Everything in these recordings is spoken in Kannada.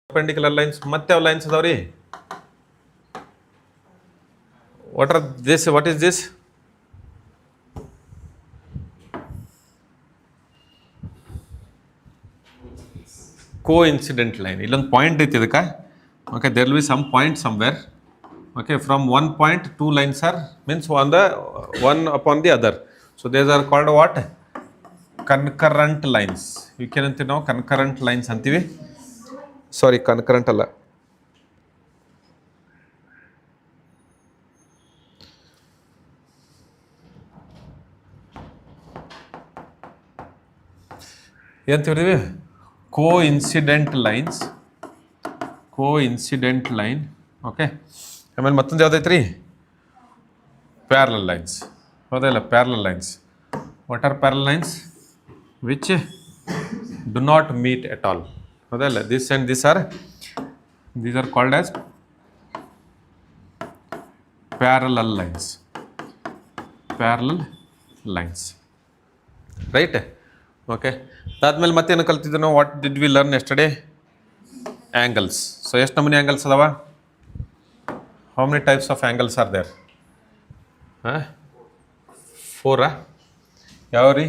perpendicular lines ಮತ್ತೆ ಯಾವ lines ಅದಾವ್ರಿ what are this what is this coincident line ಇಲ್ಲೊಂದು ಪಾಯಿಂಟ್ ಐತಿ ಇದಕ್ಕೆ okay there will be some point somewhere okay from one point two lines are means on the one upon the other so these are called what concurrent lines you can ಅಂತೀವಿ ನಾವು concurrent lines ಅಂತೀವಿ ಸಾರಿ ಕನ್ಕರೆಂಟ್ ಅಲ್ಲ ಏನಂತೀವಿ coincident lines coincident line okay ಆಮೇಲೆ ಮತ್ತೊಂದು ಯಾವುದೈತ್ರಿ ಪ್ಯಾರಲಲ್ ಲೈನ್ಸ್ ಹೌದಲ್ಲ parallel lines what are parallel lines which do not meet at all ಹೌದಲ್ಲ this and these are called as parallel lines right okay ಅದಾದ್ಮೇಲೆ ಮತ್ತೇನು ಕಲ್ತಿದ್ದೆ ನಾವು what did we learn yesterday angles so ಎಷ್ಟು ನಮೂನಿ ಆ್ಯಂಗಲ್ಸ್ ಅದಾವ how many types of angles are there ಫೋರಾ ಯಾವ ರೀ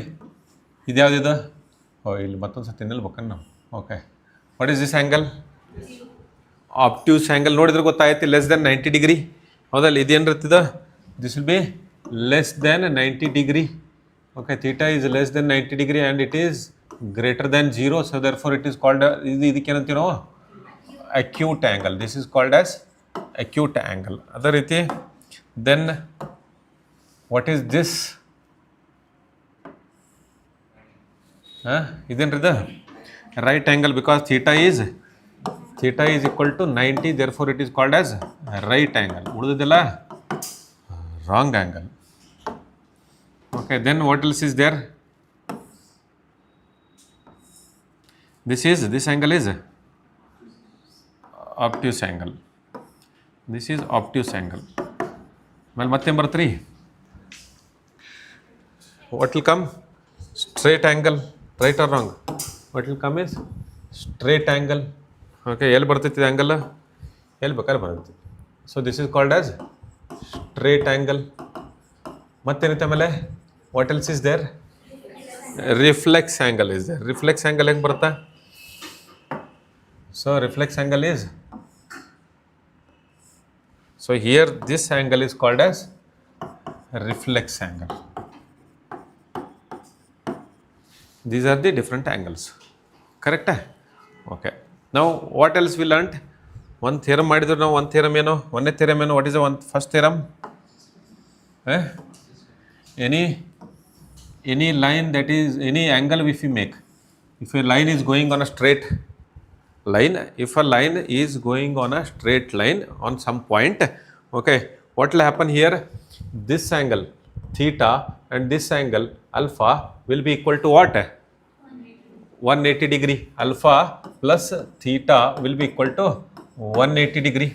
ಇದ್ಯಾವುದಿದು ಓ ಇಲ್ಲಿ ಮತ್ತೊಂದು ಸತಿ ನಿಲ್ಬೇಕನ್ನು ನಾವು okay what is this angle obtuse angle ನೋಡಿದ್ರೆ ಗೊತ್ತಾಯ್ತು ಲೆಸ್ ದೆನ್ 90 ಡಿಗ್ರಿ ಹೌದಲ್ಲ ಇದೇನು ಇರ್ತದ this will be less than 90 degree okay theta is less than 90 degree and it is greater than 0 so there for it is called ಇದಕ್ಕೇನಂತೀವಿ ನಾವು acute angle this is called as acute angle ಅದೇ ರೀತಿ ದೆನ್ ವಾಟ್ ಈಸ್ ದಿಸ್ ಇದೇನ್ರಿದ right angle because theta is equal to 90 therefore it is called as right angle ududilla wrong angle okay then what else is there this angle is obtuse angle this is obtuse angle well matte bartri what will come straight angle right or wrong what will come is straight angle okay ಎಲ್ಲಿ ಬರ್ತೈತಿ ಆ್ಯಂಗಲ್ ಎಲ್ಲಿ ಬೇಕಾದ್ರೆ ಬರ್ತೈತಿ so this is called as straight angle ಮತ್ತೇನೈತೆ ಆಮೇಲೆ what else is there reflex angle is there reflex angle ಹೆಂಗೆ ಬರುತ್ತಾ so reflex angle is so here this angle is called as reflex angle these are the different angles correct okay now what else we learnt one theorem ಮಾಡಿದ್ರು ನಾವು one theorem ಏನು ಒಂದೇ theorem ಏನು what is the one first theorem any line that is any angle if you make if a line is going on a straight line if a line is going on a straight line on some point okay what will happen here this angle theta and this angle alpha will be equal to what 180 degree alpha plus theta will be equal to 180 degree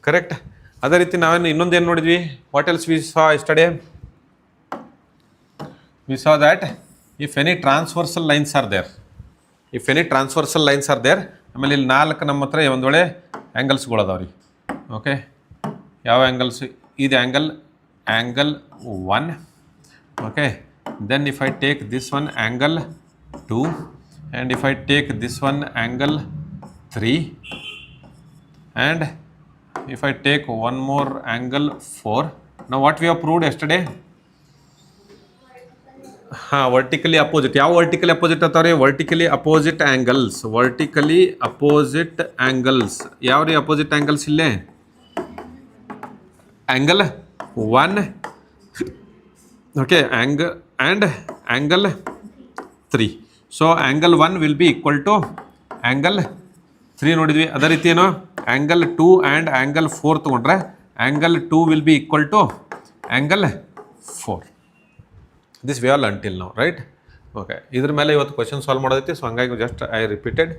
correct ಅದೇ ರೀತಿ ನಾವೇನು ಇನ್ನೊಂದು ಏನು ನೋಡಿದ್ವಿ what else we saw yesterday we saw that if any transversal lines are there ಆಮೇಲೆ ಇಲ್ಲಿ 4 ನಮ್ಮ ಹತ್ರ ಒಂದು ವೇಳೆ ಆ್ಯಂಗಲ್ಸ್ಗಳು ಅದಾವ ರೀ ಓಕೆ ಯಾವ ಆ್ಯಂಗಲ್ಸ್ ಇದು angle 1 okay then if I take this one angle 2 and if I take this one angle 3 and if I take one more angle 4 now what we have proved yesterday vertically opposite ಯಾವ vertically opposite ಅತ್ತಾವ್ರಿ vertically opposite angles ಯಾವ ರೀ opposite angles ಇಲ್ಲೇ angle 1 okay angle and angle 3 so angle 1 will be equal to angle 3 ನೋಡಿದ್ವಿ ಅದೇ ರೀತಿ ಏನು angle 2 and angle 4 ತಗೊಂಡ್ರೆ angle 2 will be equal to angle 4 this we all until now right okay ಇದ್ರ ಮೇಲೆ ಇವತ್ತು ಕ್ವೆಶ್ಚನ್ ಸಾಲ್ವ್ ಮಾಡೋದೈತಿ ಸೊ ಹಂಗಾಗಿ ಜಸ್ಟ್ ಐ ರಿಪೀಟೆಡ್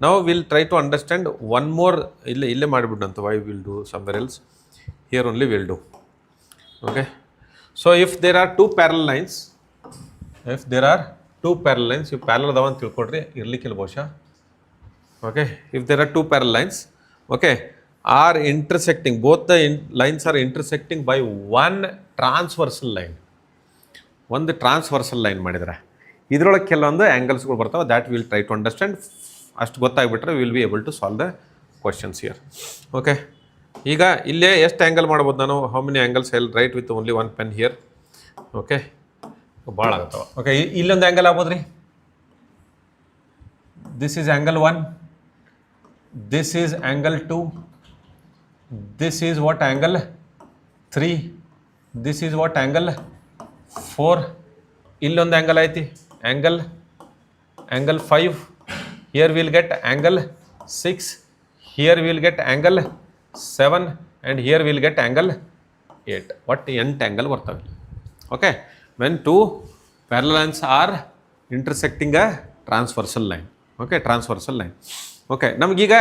ನಾವು will try to understand one more ಇಲ್ಲೇ ಮಾಡಿಬಿಡಂತ why will do somewhere else here only will do okay so if there are two parallel lines ಇವು ಪ್ಯಾರಲ್ ಅದಾವ ಅಂತ ತಿಳ್ಕೊಡ್ರಿ ಇರ್ಲಿಕ್ಕಿಲ್ಲ ಬಹುಶಃ Okay, if there are two parallel lines, okay, are intersecting, both the lines are intersecting by one transversal line. ಒಂದು ಟ್ರಾನ್ಸ್ವರ್ಸಲ್ ಲೈನ್ ಮಾಡಿದರೆ ಇದರೊಳಗೆ ಕೆಲವೊಂದು ಆ್ಯಂಗಲ್ಸ್ಗಳು ಬರ್ತಾವೆ, that will try to understand. ಅಷ್ಟು ಗೊತ್ತಾಗ್ಬಿಟ್ರೆ will be able to solve the questions here. Okay, ಈಗ ಇಲ್ಲೇ ಎಷ್ಟು ಆ್ಯಂಗಲ್ ಮಾಡ್ಬೋದು ನಾನು? How many angles I will write with only one pen here. Okay, ಭಾಳ ಆಗತ್ತವ. ಓಕೆ, ಇಲ್ಲೊಂದು ಆ್ಯಂಗಲ್ ಆಗ್ಬೋದು ರೀ. This is angle 1, this is angle 2, this is what angle 3, this is what angle 4. ಇಲ್ಲೊಂದು ಆ್ಯಂಗಲ್ ಐತಿ, angle 5. Here will get angle 6, here will get angle 7, and here will get angle 8. ಒಟ್ಟು 8 ಆ್ಯಂಗಲ್ ಬರ್ತವೆ. Okay, when two parallel lines are intersecting a transversal line. Okay, transversal line. Okay, ನಮಗೀಗ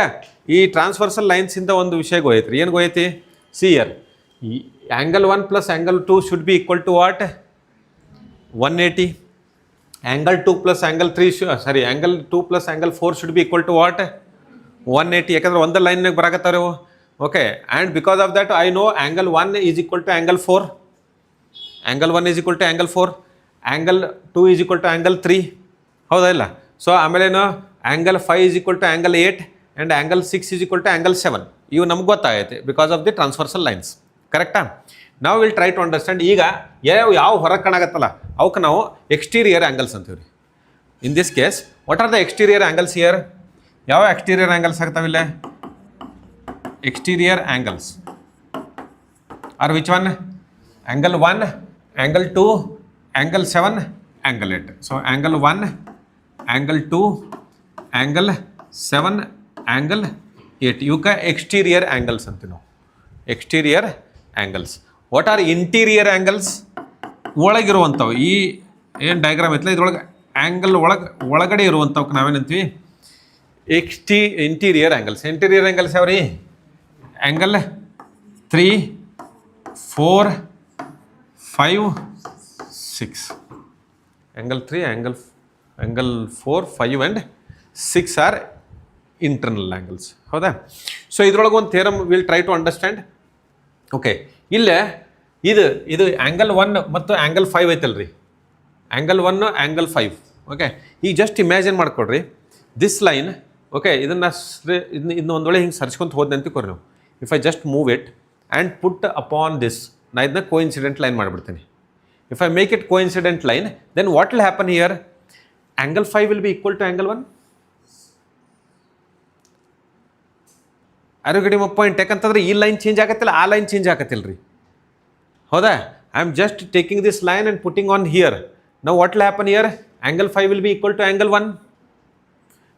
ಈ ಟ್ರಾನ್ಸ್ವರ್ಸಲ್ ಲೈನ್ಸಿಂದ ಒಂದು ವಿಷಯ ಗೊತ್ತೈತಿ ರೀ. ಏನು ಗೊತ್ತೈತಿ? See here, angle 1 plus angle 2 should be equal to what? 180. Angle 2 plus angle 3 angle 2 plus angle 4 should be equal to what? 180. ಯಾಕಂದ್ರೆ ಒಂದು ಲೈನ್ನಾಗ ಬರಾಕತ್ತಾವೆ ಅವು. Okay, and because of that I know angle 1 is equal to angle 4, angle 1 is equal to angle 4, angle 2 is equal to angle 3. ಹೌದಾ ಇಲ್ಲ? ಸೊ ಆಮೇಲೇನು angle 5 is equal to angle 8, and angle 6 is equal to angle 7. ಇವು ನಮ್ಗೆ ಗೊತ್ತಾಗೈತೆ because of the transversal lines. ಕರೆಕ್ಟಾ? ನಾವು ವಿಲ್ ಟ್ರೈ ಟು ಅಂಡರ್ಸ್ಟ್ಯಾಂಡ್. ಈಗ ಯಾವ ಹೊರಗೆ ಕಾಣಾಗತ್ತಲ್ಲ ಅವಕ್ಕೆ ನಾವು ಎಕ್ಸ್ಟೀರಿಯರ್ ಆ್ಯಂಗಲ್ಸ್ ಅಂತೀವಿ ರೀ. In this case what are the exterior angles here? ಯಾವ ಎಕ್ಸ್ಟೀರಿಯರ್ ಆ್ಯಂಗಲ್ಸ್ ಆಗ್ತಾವಿಲ್ಲ? Exterior angles are which one? Angle 1, angle 2, angle 7, angle 8. So angle 1, angle 2, angle 7, angle 8 ಇವಕ್ಕೆ ಎಕ್ಸ್ಟೀರಿಯರ್ ಆ್ಯಂಗಲ್ಸ್ ಅಂತೀವಿ ನಾವು. Exterior angles. What are interior angles? ಒಳಗಿರುವಂಥವು. ಈ ಏನು ಡಯಾಗ್ರಾಮ್ ಐತಲ್ಲ ಇದ್ರೊಳಗೆ ಆ್ಯಂಗಲ್ ಒಳಗಡೆ ಇರುವಂಥವಕ್ಕೆ ನಾವೇನಂತೀವಿ? Interior angles. ಇಂಟೀರಿಯರ್ ಆ್ಯಂಗಲ್ಸ್ ಯಾವ ರೀ? Angle 3, 4, 5, 6. Angle 3, angle 4, 5 and 6 are internal angles. ಹೌದಾ? ಸೊ ಇದ್ರೊಳಗೆ ಒಂದು theorem will try to understand. Okay, ಇಲ್ಲೇ ಇದು ಆ್ಯಂಗಲ್ 1 ಮತ್ತು ಆ್ಯಂಗಲ್ 5 ಐತಲ್ಲ ರೀ. Angle 1, angle 5. ಓಕೆ, ಈಗ ಜಸ್ಟ್ ಇಮ್ಯಾಜಿನ್ ಮಾಡ್ಕೊಡ್ರಿ ದಿಸ್ ಲೈನ್. ಓಕೆ, ಇದನ್ನ ಒಂದು ವೇಳೆ ಹಿಂಗೆ ಸರ್ಚ್ಕೊಂತ ಹೋದ್ನೆ ಅಂತಿಕೋರಿ ನಾವು. If I just move it and put upon this, ನಾ ಇದನ್ನ ಕೋಇನ್ಸಿಡೆಂಟ್ ಲೈನ್ ಮಾಡಿಬಿಡ್ತೀನಿ. If I make it coincident line, then what will happen here? Angle 5 will be equal to angle 1. Are you getting my point? ಯಾಕಂತಂದ್ರೆ ಈ ಲೈನ್ ಚೇಂಜ್ ಆಗತ್ತಿಲ್ಲ, ಆ ಲೈನ್ ಚೇಂಜ್ ಆಗತ್ತಿಲ್ಲ ರೀ. ಹೌದಾ? I am just taking this line and putting on here. ನಾವು what will happen here? Angle 5 will be equal to angle 1.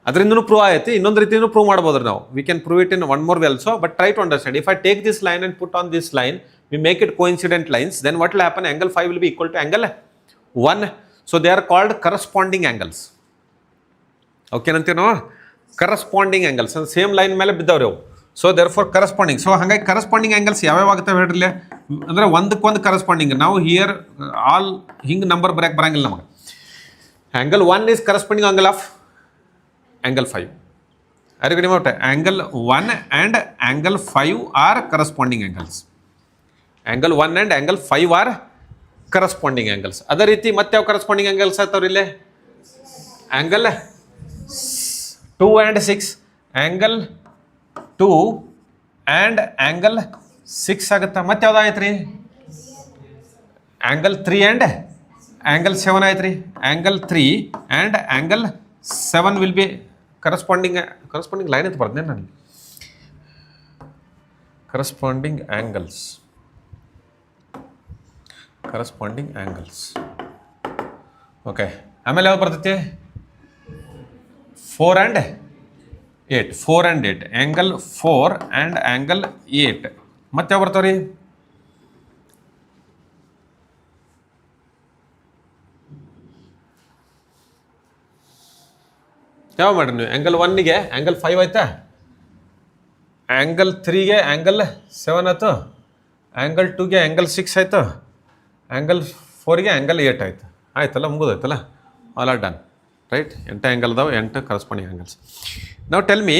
ಅದರಿಂದನೂ ಪ್ರೂವ್ ಆಯ್ತು. ಇನ್ನೊಂದು ರೀತಿಯೂ ಪ್ರೂವ್ ಮಾಡ್ಬೋದು ನಾವು. We can prove it in one more way also, but try to understand. If I take this line and put on this line, we make it coincident lines, then what will happen? Angle 5 will be equal to angle 1. So they are called corresponding angles. ಓಕೆನಂತೀವಿ ನಾವು? ಕರಸ್ಪಾಂಡಿಂಗ್ ಆ್ಯಂಗಲ್ಸ್ ಸೇಮ್ ಲೈನ್ ಮೇಲೆ ಬಿದ್ದವ್ರಿ ಅವು. So therefore corresponding. So ಹಾಗಾಗಿ ಕರಸ್ಪಾಂಡಿಂಗ್ ಆ್ಯಂಗಲ್ಸ್ ಯಾವ್ಯಾವ ಆಗ್ತವೆ ಹೇಳ್ರಿ? ಅಂದರೆ ಒಂದಕ್ಕೊಂದು ಕರಸ್ಪಾಂಡಿಂಗ್. ನಾವು ಹಿಯರ್ ಆಲ್ ಹಿಂಗೆ ನಂಬರ್ ಬರೆಯಕ್ಕೆ ಬರಂಗಿಲ್ಲ ನಮಗೆ. Angle 1 is corresponding angle of angle 5. ಅರೆ ಕಡಿಮೆ ಒಟ್ಟು angle 1 and angle 5 are corresponding angles. Angle 1 and angle 5 are corresponding angles. ಅದೇ ರೀತಿ ಮತ್ತೆ ಯಾವ ಕರಸ್ಪಾಂಡಿಂಗ್ ಆ್ಯಂಗಲ್ಸ್ ಆಗ್ತಾವ್ರಿ ಇಲ್ಲೇ? Angle 2 and 6, angle 2 and angle 6 ಆಗುತ್ತಾ? ಮತ್ತೆ ಯಾವ್ದು ಆಯ್ತು ರೀ? ಆ್ಯಂಗಲ್ 3 ಆ್ಯಂಡ್ ಆ್ಯಂಗಲ್ 7 ಆಯ್ತು ರೀ. Angle 3 and angle 7 will be corresponding line ಅಂತ ಬರ್ದೇನೆ ನನಗೆ. Corresponding angles. ಓಕೆ, ಆಮೇಲೆ ಯಾವ್ದು ಬರ್ತೈತಿ? 4 ಆ್ಯಂಡ್ 8. Angle 4 and angle 8. ಮತ್ತೆ ಯಾವ ಬರ್ತಾವ ರೀ? ಯಾವ ಮಾಡ್ರಿ ನೀವು? ಆ್ಯಂಗಲ್ 1ಗೆ ಆ್ಯಂಗಲ್ 5 ಆಯ್ತಾ? ಆ್ಯಂಗಲ್ 3ಗೆ ಆ್ಯಂಗಲ್ 7 ಆಯ್ತು. ಆ್ಯಂಗಲ್ 2ಗೆ ಆ್ಯಂಗಲ್ 6 ಆಯಿತು. ಆ್ಯಂಗಲ್ 4ಗೆ ಆ್ಯಂಗಲ್ 8 ಆಯಿತು. ಆಯ್ತಲ್ಲ, ಮುಗಿದೋಯ್ತಲ್ಲ, all are done. Right. 8 angle ಅದಾವೆ, 8 ಕರಸ್ಪಾಂಡಿಂಗ್ ಆ್ಯಂಗಲ್ಸ್. ನಾವು ಟೆಲ್ ಮೀ,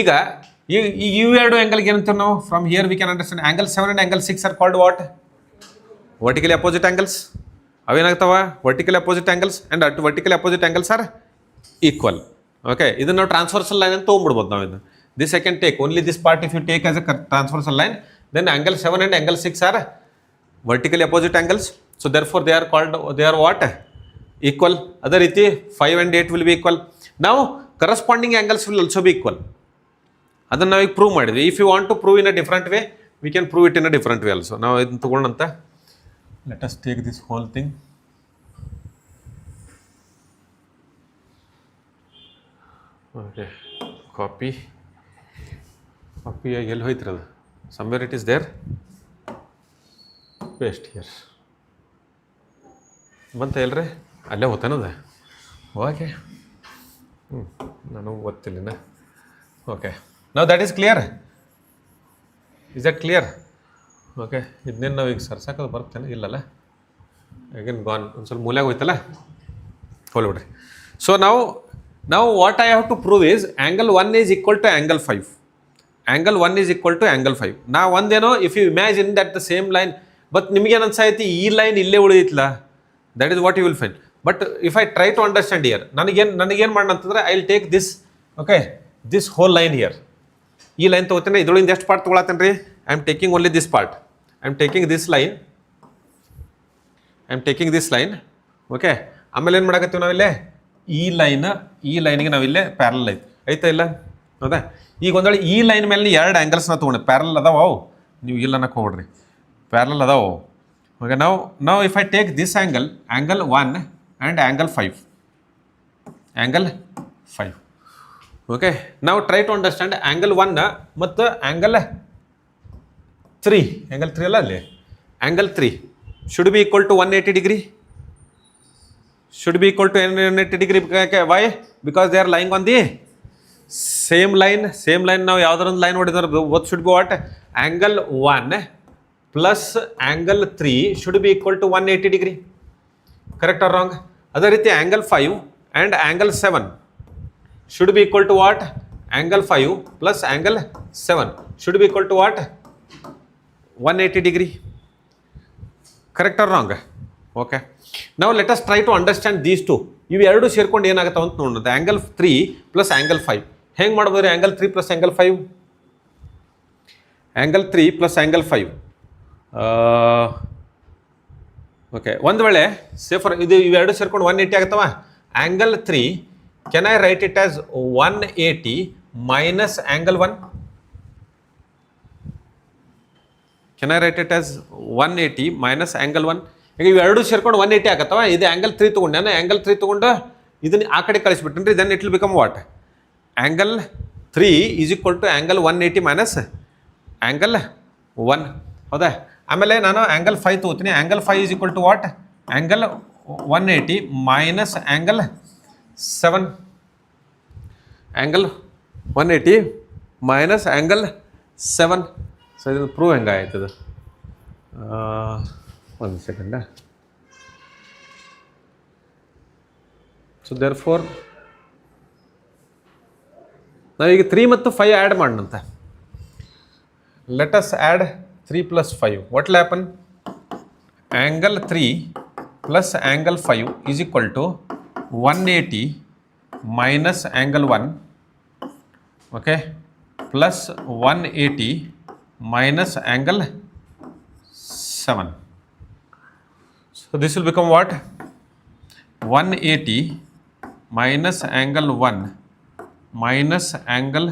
ಈಗ ಇವೆರಡು ಆ್ಯಂಗಲ್ಗೆ ಏನಂತೀವಿ ನಾವು? From here we can understand angle 7 and angle 6 are called what? Vertically opposite angles. ಅವೇನಾಗ್ತಾವ? Vertically opposite angles and at vertically opposite angles are equal. Okay, ಇದನ್ನು ನಾವು ಟ್ರಾನ್ಸ್ಫರ್ಸಲ್ ಲೈನ್ ಅಂತ ತೊಗೊಂಡ್ಬಿಡ್ಬೋದು ನಾವು. ಇದು this I can take only this part if you take as A transversal line, then angle 7 and angle 6 are vertically opposite angles. So therefore they are called, they are what? Equal. ಅದೇ ರೀತಿ 5 and 8 ವಿಲ್ ಬಿ ಈಕ್ವಲ್. ನಾವು corresponding angles will also be equal. ಅದನ್ನು ನಾವೀಗ ಪ್ರೂವ್ ಮಾಡಿದ್ವಿ. If you want to prove in a different way, we can prove it in a different way also. ನಾವು ಇದನ್ನು ತೊಗೊಳ್ಳೋಂತ. Let us take this whole thing. Okay, copy ಎಲ್ಲಿ ಹೋಯ್ತಿರೋದು? Somewhere it is there. Paste here. ಬಂತ ಎಲ್ರಿ? ಅಲ್ಲೇ ಹೋಗ್ತಾನದ. ಓಕೆ, ನಾನು ಗೊತ್ತಿಲ್ಲ. ಓಕೆ, ನಾವು that is clear. Is that clear? Okay, ಇದನ್ನೇನು ನಾವು ಈಗ ಸರ್ಸಾಕೋದು ಬರ್ತೇನೆ? ಇಲ್ಲಲ್ಲ, ಈಗೇನು ಗಾನ್ ಒಂದು ಸ್ವಲ್ಪ ಮೂಲೆಯಾಗ ಹೋಯ್ತಲ್ಲ, ಹೋಗ್ಬಿಡ್ರಿ. ಸೊ ನಾವು what I have to prove is angle 1 is equal to angle 5. Angle 1 is equal to angle 5. ನಾವು ಒಂದೇನೋ if you imagine that the same line, but ನಿಮಗೇನು ಅನ್ಸಾಯ್ತಿ ಈ ಲೈನ್ ಇಲ್ಲೇ ಉಳಿದಿತ್ತಲ್ಲ, that is what you will find. But if I try to understand here, ನನಗೇನು ಮಾಡೋಣ ಅಂತಂದರೆ I will take this. Okay, this whole line here. ಈ ಲೈನ್ ತೊಗೋತೀನಿ. ಇದರೊಳಗಿಂದ ಎಷ್ಟು ಪಾರ್ಟ್ ತೊಗೊಳತ್ತೇನೆ ರೀ? I am taking only this part. I am taking this line. Okay, ಆಮೇಲೆ ಏನು ಮಾಡಕತ್ತೀವಿ ನಾವಿಲ್ಲೇ? ಈ ಲೈನ್ಗೆ ನಾವಿಲ್ಲೇ ಪ್ಯಾರಲ್ ಐತಾ ಇಲ್ಲ? ಹೌದಾ? ಈಗ ಒಂದು ವೇಳೆ ಈ ಲೈನ್ ಮೇಲೆ 2 ಆ್ಯಂಗಲ್ಸ್ನ ತೊಗೊಂಡೆ, ಪ್ಯಾರಲ್ ಅದಾವ ಅವು, ನೀವು ಇಲ್ಲ ಅನ್ನಕ್ಕೆ ಹೋಗ್ಬಿಡ್ರಿ, ಪ್ಯಾರಲ್ ಅದಾವ. ಓಕೆ, ನಾವು if I take this angle 1 and angle 5. Okay, ನಾವು ಟ್ರೈ ಟು ಅಂಡರ್ಸ್ಟ್ಯಾಂಡ್ ಆ್ಯಂಗಲ್ 1 ಮತ್ತು ಆ್ಯಂಗಲ್ 3 ಅಲ್ಲ, ಅಲ್ಲಿ angle 3 should be equal to 180 degree. Should be equal to 180 degree. Why? Because they are lying on the same line. Now ಯಾವ್ದಾರ ಒಂದು line ಹೊಡಿದ್ರೆ what should be what? Angle 1 plus angle 3 should be equal to 180 degree. Correct or wrong? ಅದೇ ರೀತಿ angle 5 and angle 7 should be equal to what? Angle 5 plus angle 7 should be equal to what? 180 degree. Correct or wrong? Okay. Now let us try to understand these two. ಇವೆರಡು ಸೇರ್ಕೊಂಡು ಏನಾಗುತ್ತವೆ ಅಂತ ನೋಡೋಣ. ಆ್ಯಂಗಲ್ 3 ಪ್ಲಸ್ ಆ್ಯಂಗಲ್ 5 ಹೆಂಗೆ ಮಾಡ್ಬೋದ್ರಿ? Angle 3 plus angle 5. Angle 3 plus angle 5. Okay, ಒಂದು ವೇಳೆ ಸೇಫರ್ ಇದು ಇವೆರಡು ಸೇರ್ಕೊಂಡು 180 ಆಗುತ್ತವ. Angle 3 can I write it as 180 minus angle 1? Can I write it as 180 minus angle 1? ಈಗ ಇವೆರಡು ಸೇರ್ಕೊಂಡು 180 ಆಗತ್ತವ. ಇದು ಆ್ಯಂಗಲ್ 3 ತೊಗೊಂಡು ನಾನು ಆ್ಯಂಗಲ್ 3 ತೊಗೊಂಡು ಇದನ್ನು ಆ ಕಡೆ ಕಳಿಸ್ಬಿಟ್ಟೇನೆ ರೀ. Then it will become what? Angle 3 is equal to angle 180 minus angle 1. ಹೌದಾ? ಆಮೇಲೆ ನಾನು ಆ್ಯಂಗಲ್ 5 ತೊಗೋತೀನಿ. Angle 5 is equal to what? Angle 180 minus angle 7. Angle 180 minus angle 7. So ಇದು ಪ್ರೂವ್ ಹೆಂಗಾಯ್ತದು? ಒಂದು ಸೆಕೆಂಡ. ಸೊ ದೇರ್ಫೋರ್ ನಾವೀಗ 3 ಮತ್ತು 5 ಆ್ಯಡ್ ಮಾಡೋಣಂತೆ. Let us add 3 plus 5. What will happen? Angle 3 plus angle 5 is equal to 180 minus angle 1. Okay, plus 180 minus angle 7. So this will become what? 180 minus angle 1 minus angle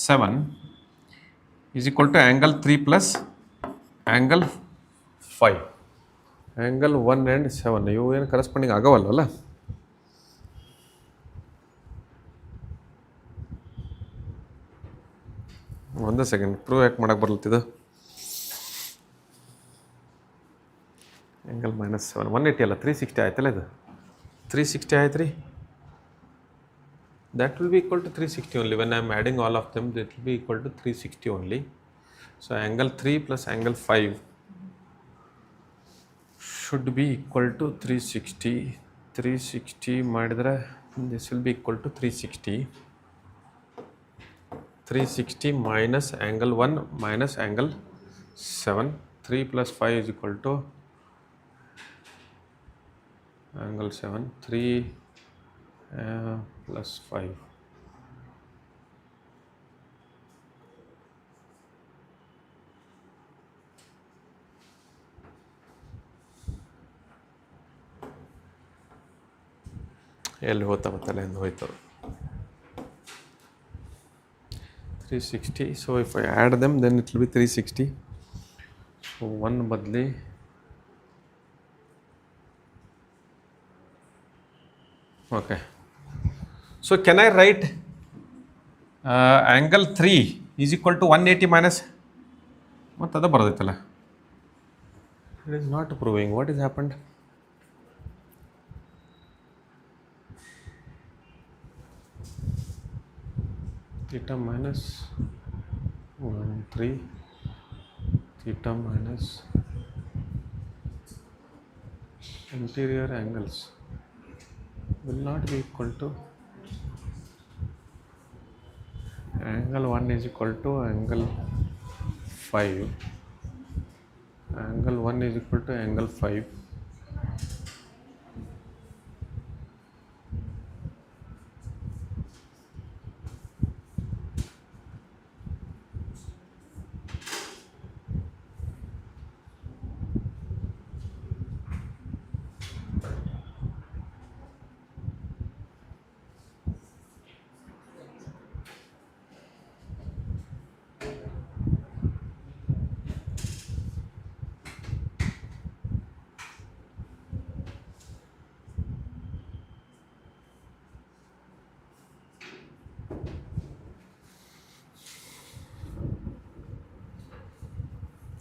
7 is equal to angle 3 plus angle 5. Angle 1 and 7 ಇವು ಏನು ಕರೆಸ್ಪಾಂಡಿಂಗ್ ಆಗವಲ್ಲ? ಒಂದು ಸೆಕೆಂಡ್, ಪ್ರೂವ್ ಯಾಕೆ ಮಾಡಕ್ಕೆ ಬರ್ಲತ್ತಿದ್ದು? ಆ್ಯಂಗಲ್ ಮೈನಸ್ 7 180 ಅಲ್ಲ 360 ಆಯ್ತಲ್ಲ. ಇದು 360 ಆಯ್ತು ರೀ. That will be equal to 360 only. When I am adding all of them it will be equal to 360 only. So angle 3 plus angle 5 should be equal to 360. 360 ಮಾಡಿದ್ರೆ this will be equal to 360. 360 minus angle 1 minus angle 7. 3 plus 5 is equal to angle 7. 3 plus 5. ಎಲ್ಲಿ ಹೋಗ್ತಾ ಗೊತ್ತಲ್ಲ ಎಂದು ಹೋಯ್ತು 360. So if I add them, then it will be 360. So 1 ಬದಲಿ okay. So can I write angle 3 is equal to 180 minus ಮತ್ತು ಅದು ಬರೋದೈತಲ್ಲ. It is not proving. What has happened? Theta minus 1 3 theta minus interior angles will not be equal to angle 1 is equal to angle 5. Angle 1 is equal to angle 5.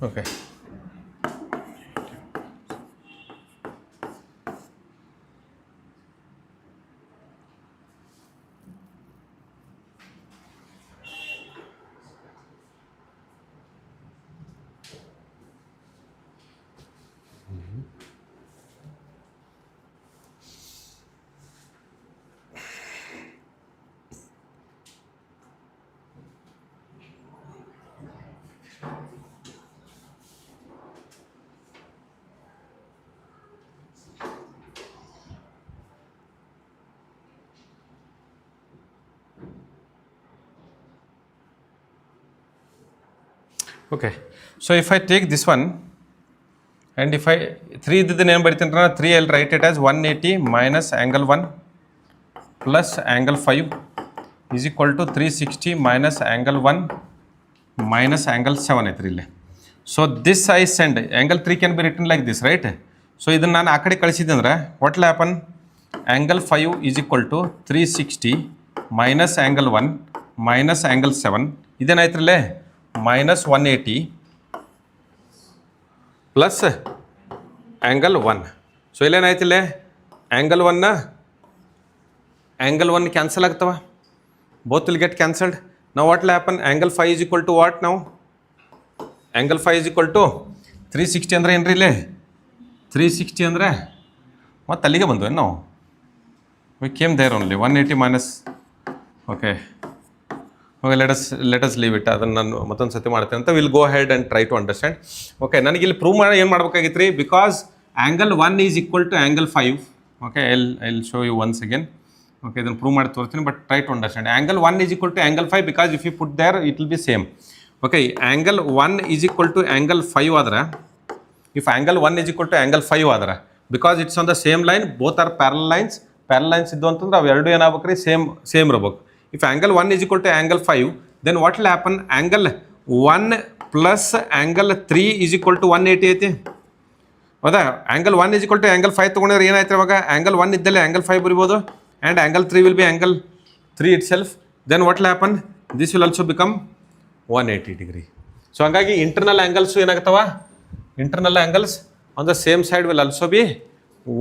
Okay. Okay, so if I take this one and if I 3 iddidane ಏನು ಬರಿತೀನಿ 3 I'll write it as 180 minus angle 1 plus angle 5 is equal to 360 minus angle 1 minus angle 7 ಐತ್ರಿ ಇಲ್ಲಿ. So this I send angle 3 can be written like this, right? So ಇದನ್ನು ನಾನು ಆ ಕಡೆ ಕಳಿಸಿದ್ದೆ ಅಂದ್ರೆ what will happen? Angle 5 is equal to 360 minus angle 1 minus angle 7 ಇದೇನಾಯ್ತ್ರಿಲ್ಲೇ minus 180 plus angle 1. So ಇಲ್ಲೇನಾಯ್ತಿಲ್ಲೇ angle 1 cancel ಆಗ್ತವ, both will get cancelled. Now what will happen? Angle 5 is equal to what now? Angle 5 is equal to 360 ಅಂದರೆ ಏನ್ರಿ ಇಲ್ಲೇ 360 ಅಂದರೆ ಮತ್ತೆ ಅಲ್ಲಿಗೆ ಬಂದ್ವಿ ನಾವು. We came there only 180 minus. Okay, let us leave it. ಅದನ್ನು ನಾನು ಮತ್ತೊಂದು ಸತಿ ಮಾಡ್ತೇನೆ ಅಂತ. Will go ahead and try to understand. Okay, ನನಗೆ ಇಲ್ಲಿ ಪ್ರೂವ್ ಮಾಡಿ ಏನು ಮಾಡ್ಬೇಕಾಗಿತ್ತು ರೀ, because angle 1 is equal to angle 5. Okay, I show you once again. Okay, ಇದನ್ನು ಪ್ರೂವ್ ಮಾಡಿ ತೋರಿಸ್ತೀನಿ, but try to understand. Angle 1 is equal to angle 5 because if you put there it will be same. Okay, angle 1 is equal to angle 5 ಆದ್ರೆ, if angle 1 is equal to angle 5 ಆದ್ರೆ, because it's on the same line, both are parallel lines ಇದ್ದು ಅಂತಂದ್ರೆ ಅವು ಎರಡು ಏನಾಗ್ಬೇಕು ರೀ, ಸೇಮ್ ಇರ್ಬೇಕು. If angle 1 is equal to angle 5, then what will happen? Angle 1 plus angle 3 is equal to 180 ಐತಿ. ಹೌದಾ? angle 1 is equal to angle 5 ತೊಗೊಂಡ್ರೆ ಏನಾಯ್ತು ಇವಾಗ? angle 1 ಇದ್ದಲ್ಲಿ angle 5 ಬರಿಬೋದು, and angle 3 will be angle 3 itself. Then what will happen? This will also become 180 degree. So ಹಂಗಾಗಿ ಇಂಟರ್ನಲ್ ಆ್ಯಂಗಲ್ಸು ಏನಾಗ್ತವ? Internal angles on the same side will also be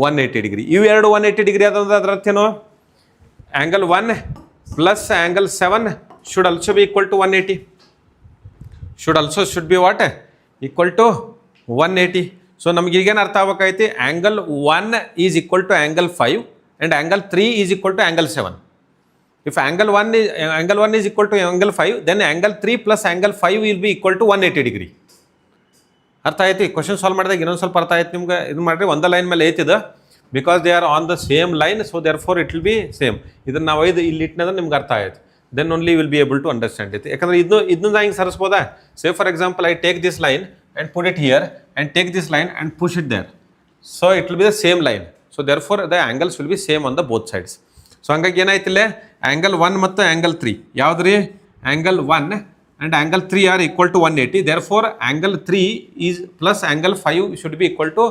180 degree. ಇವು ಎರಡು 180 ಡಿಗ್ರಿ ಆದಂದ್ರೆ ಅದರ ಅರ್ಥ ಏನು? Angle 1 plus angle 7 should also be equal to 180. Should be what? Equal to 180. So ನಮ್ಗೆ ಈಗೇನು ಅರ್ಥ ಆಗಬೇಕೈತಿ, angle 1 is equal to angle 5 and angle 3 is equal to angle 7. If angle 1 is equal to angle 5, then angle 3 plus angle 5 will be equal to 180 degree. ಅರ್ಥ ಆಯ್ತು? ಕ್ವಶನ್ ಸಾಲ್ವ್ ಮಾಡಿದಾಗ ಇನ್ನೊಂದು ಸ್ವಲ್ಪ ಅರ್ಥ ಆಯ್ತು ನಿಮ್ಗೆ. ಇದು ಮಾಡಿರಿ, ಒಂದೇ ಲೈನ್ ಮೇಲೆ ಐತಿದೆ, because they are on the same line, so therefore it will be same. ಇದನ್ನು ನಾವು ಇಲ್ಲಿ ಇಟ್ಟಿನಂದ್ರೆ ನಿಮ್ಗೆ ಅರ್ಥ ಆಯ್ತು. Then only will be able to understand it. ಯಾಕಂದ್ರೆ ಇದನ್ನ ಹಿಂಗೆ ಸರಿಸ್ಬೋದಾ? Say for example I take this line and put it here and take this line and push it there. So it will be the same line. So therefore the angles will be same on the both sides. So ಹಂಗಾಗಿ ಏನಾಯ್ತಿಲ್ಲ, ಆ್ಯಂಗಲ್ 1 ಮತ್ತು ಆ್ಯಂಗಲ್ 3 ಯಾವ್ದು ರೀ? Angle 1 and angle 3 are equal to 180. Therefore angle 3 is plus angle 5 should be equal to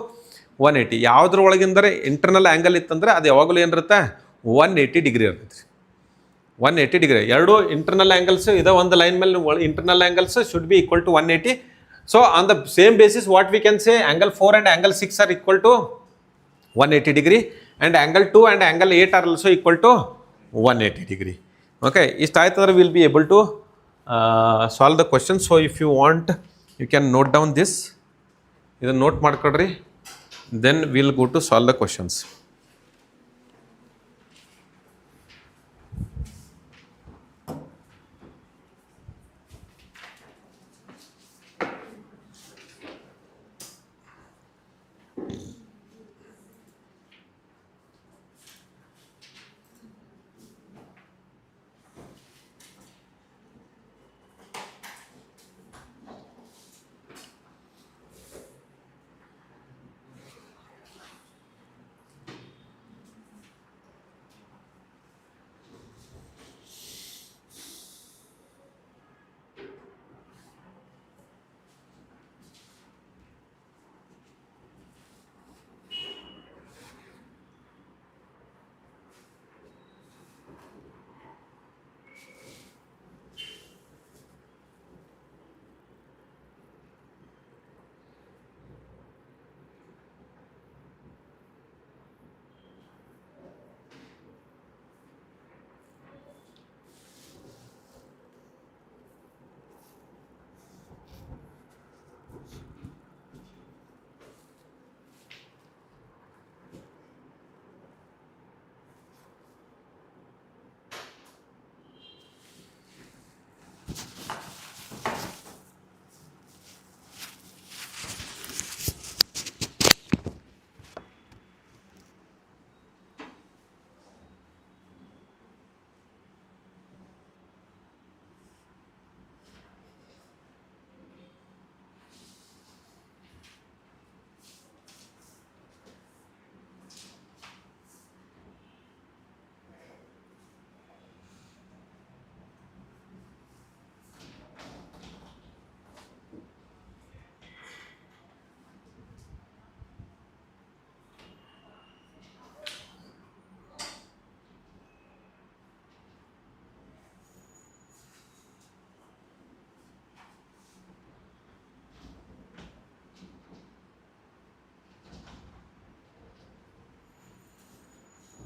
180. ಯಾವುದ್ರ ಒಳಗಿಂದರೆ ಇಂಟರ್ನಲ್ ಆ್ಯಂಗಲ್ ಇತ್ತಂದ್ರೆ ಅದು ಯಾವಾಗಲೂ ಏನಿರುತ್ತೆ, 180 ಡಿಗ್ರಿ ಇರ್ತೈತೆ ರೀ. 180 ಡಿಗ್ರಿ. ಎರಡು ಇಂಟರ್ನಲ್ ಆ್ಯಂಗಲ್ಸ್ ಇದೆ ಒಂದು ಲೈನ್ ಮೇಲೆ, internal angles should be equal to 180. So on the same basis what we can say, angle 4 and angle 6 are equal to 180 degree and angle 2 and angle 8 are also equal to 180 degree. Okay, ಇಷ್ಟ ಆಯ್ತಂದ್ರೆ we'll be able to solve the question. So if you want, you can note down this. ಇದನ್ನು note ಮಾಡ್ಕೊಡ್ರಿ, then we'll go to solve the questions.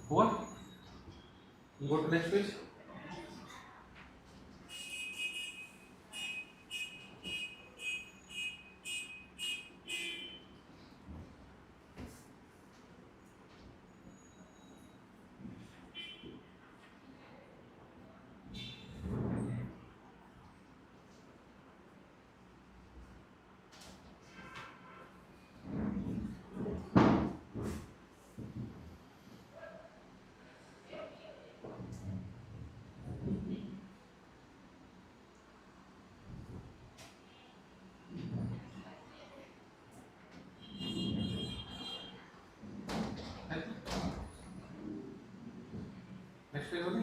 What? Go to next page. Next page only.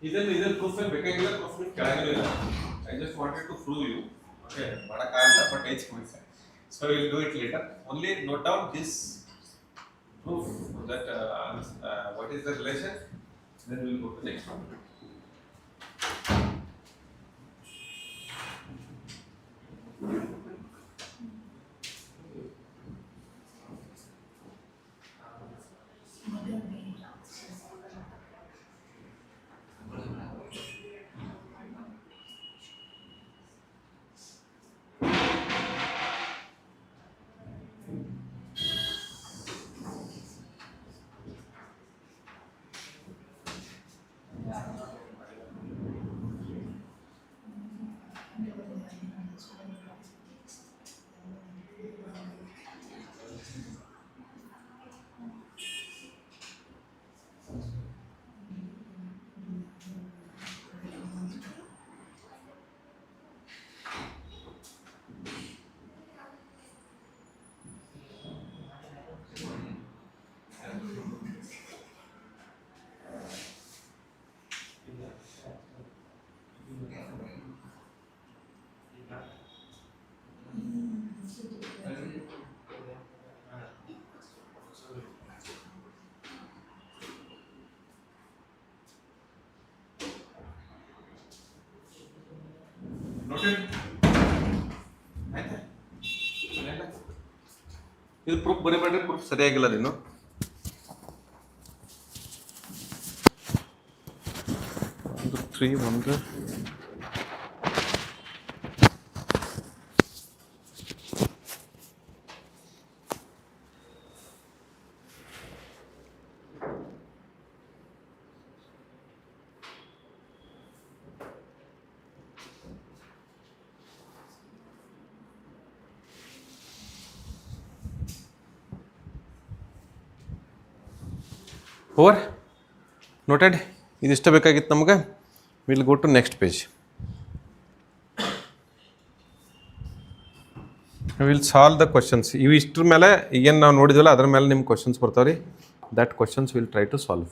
ಇದನ್ನು ಪ್ರೂಫ್ ಬೇಕಾಗಿಲ್ಲ, ಪ್ರೂಫ್ ಕೆಳಗಡೆ ಇಲ್ಲ. I just wanted to prove you. Okay, ಮಾಡಕ್ಕಾಗಲ್ಲ but it's fine. So we'll do it later. Only note down this proof that what is the relation. Then we'll go to the next one. ಇದು ಪ್ರೂಫ್ ಬರೀಬೇಡ್ರಿ, ಪ್ರೂಫ್ ಸರಿಯಾಗಿಲ್ಲ ನೀನು. ಒಂದು 3 ಒಂದು ಓವರ್ ನೋಟೆಡ್. ಇದಿಷ್ಟು ಬೇಕಾಗಿತ್ತು ನಮ್ಗೆ. Will go to next page. Will solve the questions. ಇವು ಇಷ್ಟ್ರ ಮೇಲೆ ಏನು ನಾವು ನೋಡಿದ್ವಲ್ಲ ಅದ್ರ ಮೇಲೆ ನಿಮ್ಮ ಕ್ವಶನ್ಸ್ ಬರ್ತಾವೆ ರೀ. That questions will try to solve.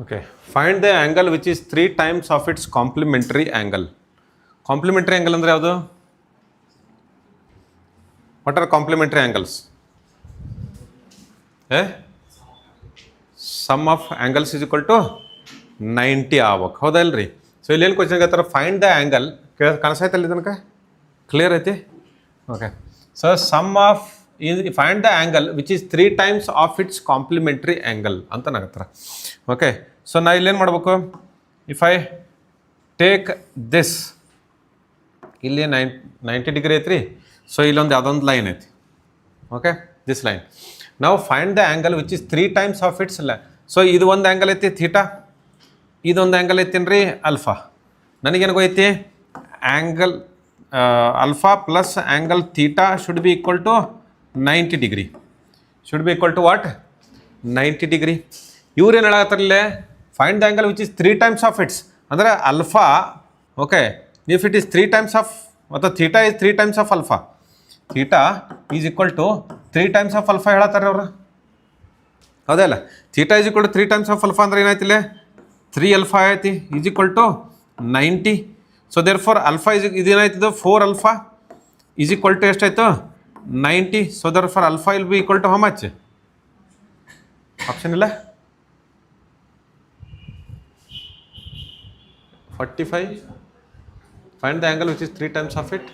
Okay, find the angle which is 3 times of its complementary angle. Complementary angle ಅಂದ್ರೆ ಯಾವುದು? What are complementary angles? Sum of angles is equal to 90 ಆಗ್ಬೇಕು, ಹೌದಾ ಇಲ್ರಿ? ಸೊ ಇಲ್ಲೇನು ಕ್ವಶನ್ ಹೇಳ್ತಾರೆ, ಫೈಂಡ್ ದ ಆ್ಯಂಗಲ್. ಕಾಣಿಸೈತಲ್ಲ ತನಕ ಕ್ಲಿಯರ್ ಐತಿ? Okay, so some of find the angle which is 3 times of its complementary angle ಅಂತ ನಾಗತ್ತಾರ. ಓಕೆ, ಸೊ ನಾ ಇಲ್ಲೇನು ಮಾಡ್ಬೇಕು, ಇಫ್ ಐ ಟೇಕ್ ದಿಸ್, ಇಲ್ಲಿ 90 ಡಿಗ್ರಿ ಐತ್ರಿ. ಸೊ ಇಲ್ಲೊಂದು ಯಾವುದೊಂದು ಲೈನ್ ಐತಿ. Okay, this line. ನಾವು find the angle which is 3 times of its. So ಇದು ಒಂದು ಆ್ಯಂಗಲ್ ಐತಿ ಥೀಟಾ, ಇದೊಂದು ಆ್ಯಂಗಲ್ ಐತೇನು ರೀ ಅಲ್ಫಾ. ನನಗೇನು ಗೊತ್ತೈತಿ, angle alpha plus angle theta should be equal to 90 degree. Should be equal to what? 90 degree. ಇವ್ರೇನು ಹೇಳತ್ತಾರಲ್ಲೇ, find the angle which is 3 times of its ಅಂದರೆ alpha. Okay, if it is 3 times of ಅಥವಾ theta is 3 times of alpha, theta is equal to 3 times of alpha ಹೇಳತ್ತಾರೆ ಅವರು, ಹೌದಾ ಇಲ್ಲ? Theta is equal to 3 times of alpha ಅಂದ್ರೆ ಏನಾಯ್ತಿಲ್ಲ, 3 alpha ಐತಿ is equal to 90. So therefore alpha ಇದೇನಾಯ್ತದ 4 alpha ಈಸ್ ಈಕ್ವಲ್ ಟು ಎಷ್ಟಾಯ್ತು 90. So therefore alpha will be equal to how much? Option ಇಲ್ಲ 45. Find the angle which is 3 times of it.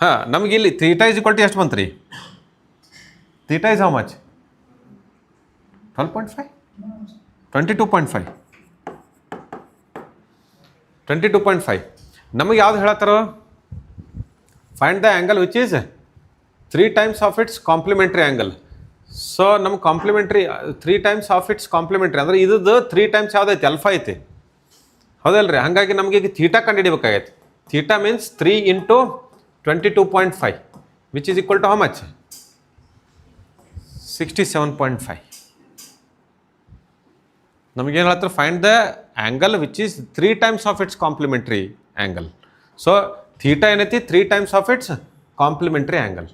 ಹಾಂ, ನಮ್ಗೆ ಇಲ್ಲಿ ಥೀಟಾ ಈಸ್ ಈಕ್ವಲ್ ಟು ಎಷ್ಟು ಬಂತು ರೀ? Theta is how much? 12.5, 22.5, 22.5. ನಮಗೆ ಯಾವ್ದು ಹೇಳತ್ತಾರೋ, find the angle which is 3 times of its complementary angle. So ನಮ್ಮ complementary 3 times of its complementary ಅಂದರೆ ಇದ್ದು 3 times ಯಾವುದೈತಿ? ಅಲ್ಫಾ ಐತಿ, ಹೌದಲ್ರಿ? ಹಾಗಾಗಿ ನಮಗೆ ಈಗ ಥೀಟಾ ಕಂಡುಹಿಡಿಬೇಕಾಗೈತಿ. Theta means 3 into 22.5 which is equal to how much? 67.5. ನಮಗೇನು ಹೇಳ್ತಾರೆ, find the angle which is 3 times of its complementary angle. So theta ಏನೈತಿ 3 times of its complementary angle.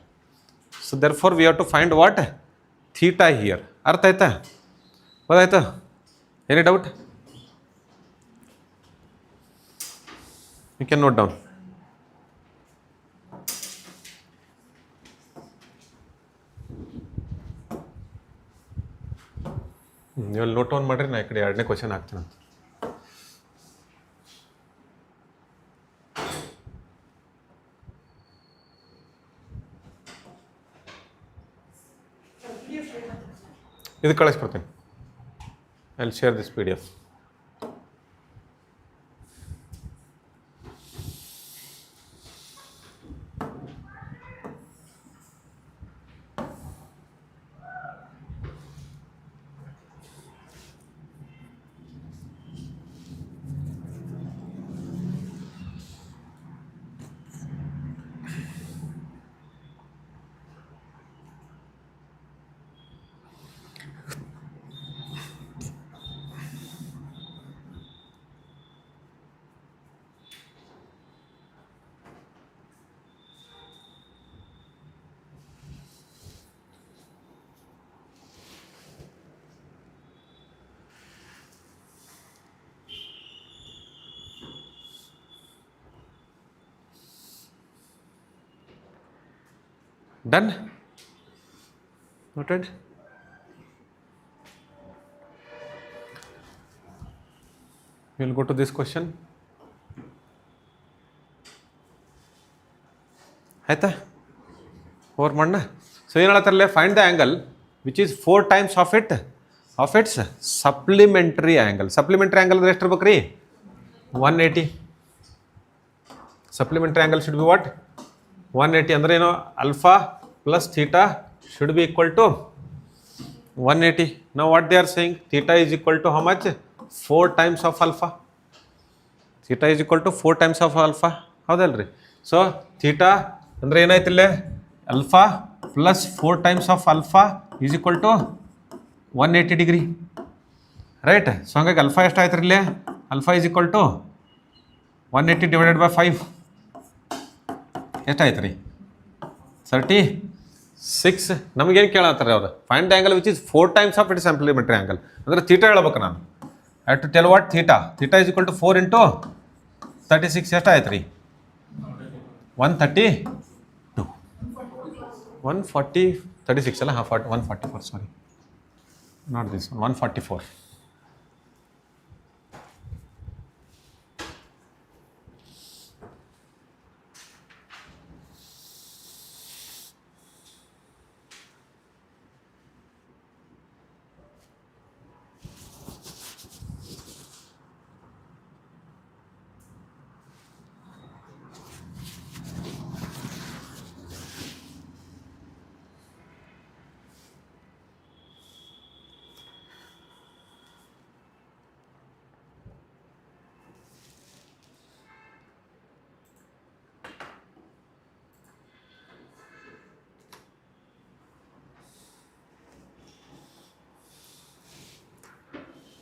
So therefore we have to find what? Theta here. ಅರ್ಥ ಆಯ್ತಾ? ಗೊತ್ತಾಯ್ತು? Any doubt? You can note down. ನೀವು ನೋಟ್ ಆನ್ ಮಾಡಿರಿ, ನಾ ಈ ಕಡೆ ಎರಡನೇ ಕ್ವಶನ್ ಹಾಕ್ತೀನಿ ಅಂತ. ಇದು ಕಳಿಸ್ಕೊಡ್ತೀನಿ. I will share this PDF. Done? Noted? We will go to this question. ಆಯ್ತಾ ಓವರ್ ಮಾಡೋಣ. ಸೊ ಏನು ಹೇಳ್ತಾರಲ್ಲ, find the angle which is 4 times of its supplementary angle. Supplementary angle ಅಂದ್ರೆ ಎಷ್ಟು ಇರ್ಬೇಕು ರೀ? 180. Supplementary angle should be what? 180. ಅಂದ್ರೆ ಏನು? Alpha plus theta should be equal to 180. ನಾವು what they are saying, theta is equal to how much? 4 times of alpha. Theta is equal to 4 times of alpha, ಹೌದಲ್ರಿ? ಸೊ ಥೀಟಾ ಅಂದರೆ ಏನಾಯ್ತು ಇಲ್ಲೇ? Alpha plus 4 times of alpha is equal to 180 degree, right? So ಹಂಗಾಗಿ ಅಲ್ಫಾ ಎಷ್ಟಾಯ್ತು ರೀ ಇಲ್ಲೇ? Alpha is equal to 180 divided by 5 ಎಷ್ಟಾಯ್ತು ರೀ? 36. ನಮಗೇನು ಕೇಳತ್ತಾರೆ ಅವರು? Find the angle which is 4 times of its supplementary angle. ಅಂದರೆ ಥೀಟಾ ಹೇಳ್ಬೇಕು ನಾನು. I have to tell what theta. Theta is equal to 4 into 36 ಎಷ್ಟಾಯ್ತು ರೀ? 132. 140 36 ಅಲ್ಲ? 144, ಸಾರಿ, not this 144.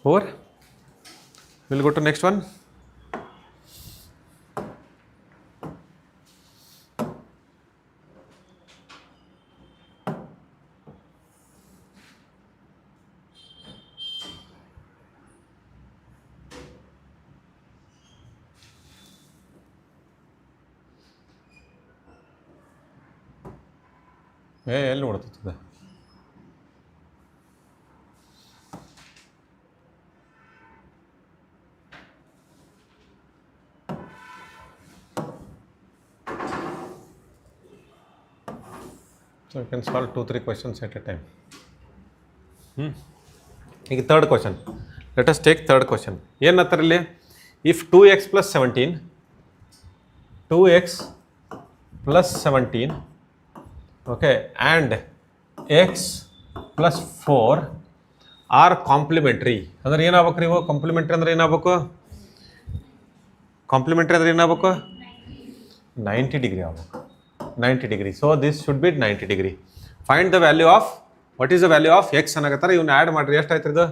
Over. We'll go to next one. ಎಲ್ಲಿ ನೋಡ್ತದೆ? So you can solve 2-3 questions at a time. ಈಗ third question. Let us take third question. ಏನು ಅಂತಾರೆ ಇಲ್ಲಿ? If 2x plus 17, 2x plus 17, okay, and x plus 4 are complementary. ಅಂದ್ರೆ ಏನಾಗಬೇಕು ನೀವು? ಕಾಂಪ್ಲಿಮೆಂಟ್ರಿ ಅಂದ್ರೆ ಏನಾಗಬೇಕು? ಕಾಂಪ್ಲಿಮೆಂಟ್ರಿ ಅಂದ್ರೆ ಏನಾಗಬೇಕು? 90 ಡಿಗ್ರಿ ಆಗಬೇಕು. 90 degree. So this should be 90 degree. Find the value of, what is the value of x ಅನ್ನಕತ್ತಾರೆ. ಇವನ್ನ ಆ್ಯಡ್ ಮಾಡಿರಿ, ಎಷ್ಟಾಯ್ತು ಇದು?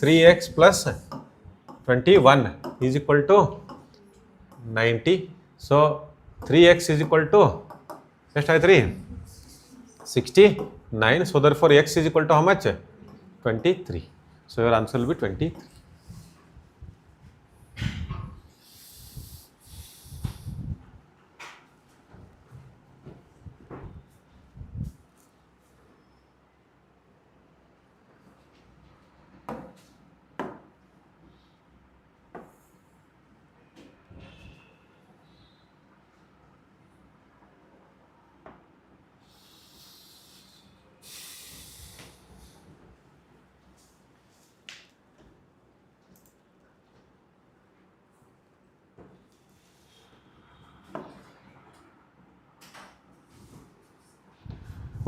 3x plus 21 is equal to 90. So 3x is equal to ಎಷ್ಟಾಯ್ತು ರೀ? 69. So therefore x is equal to how much? 23. So your answer will be 23.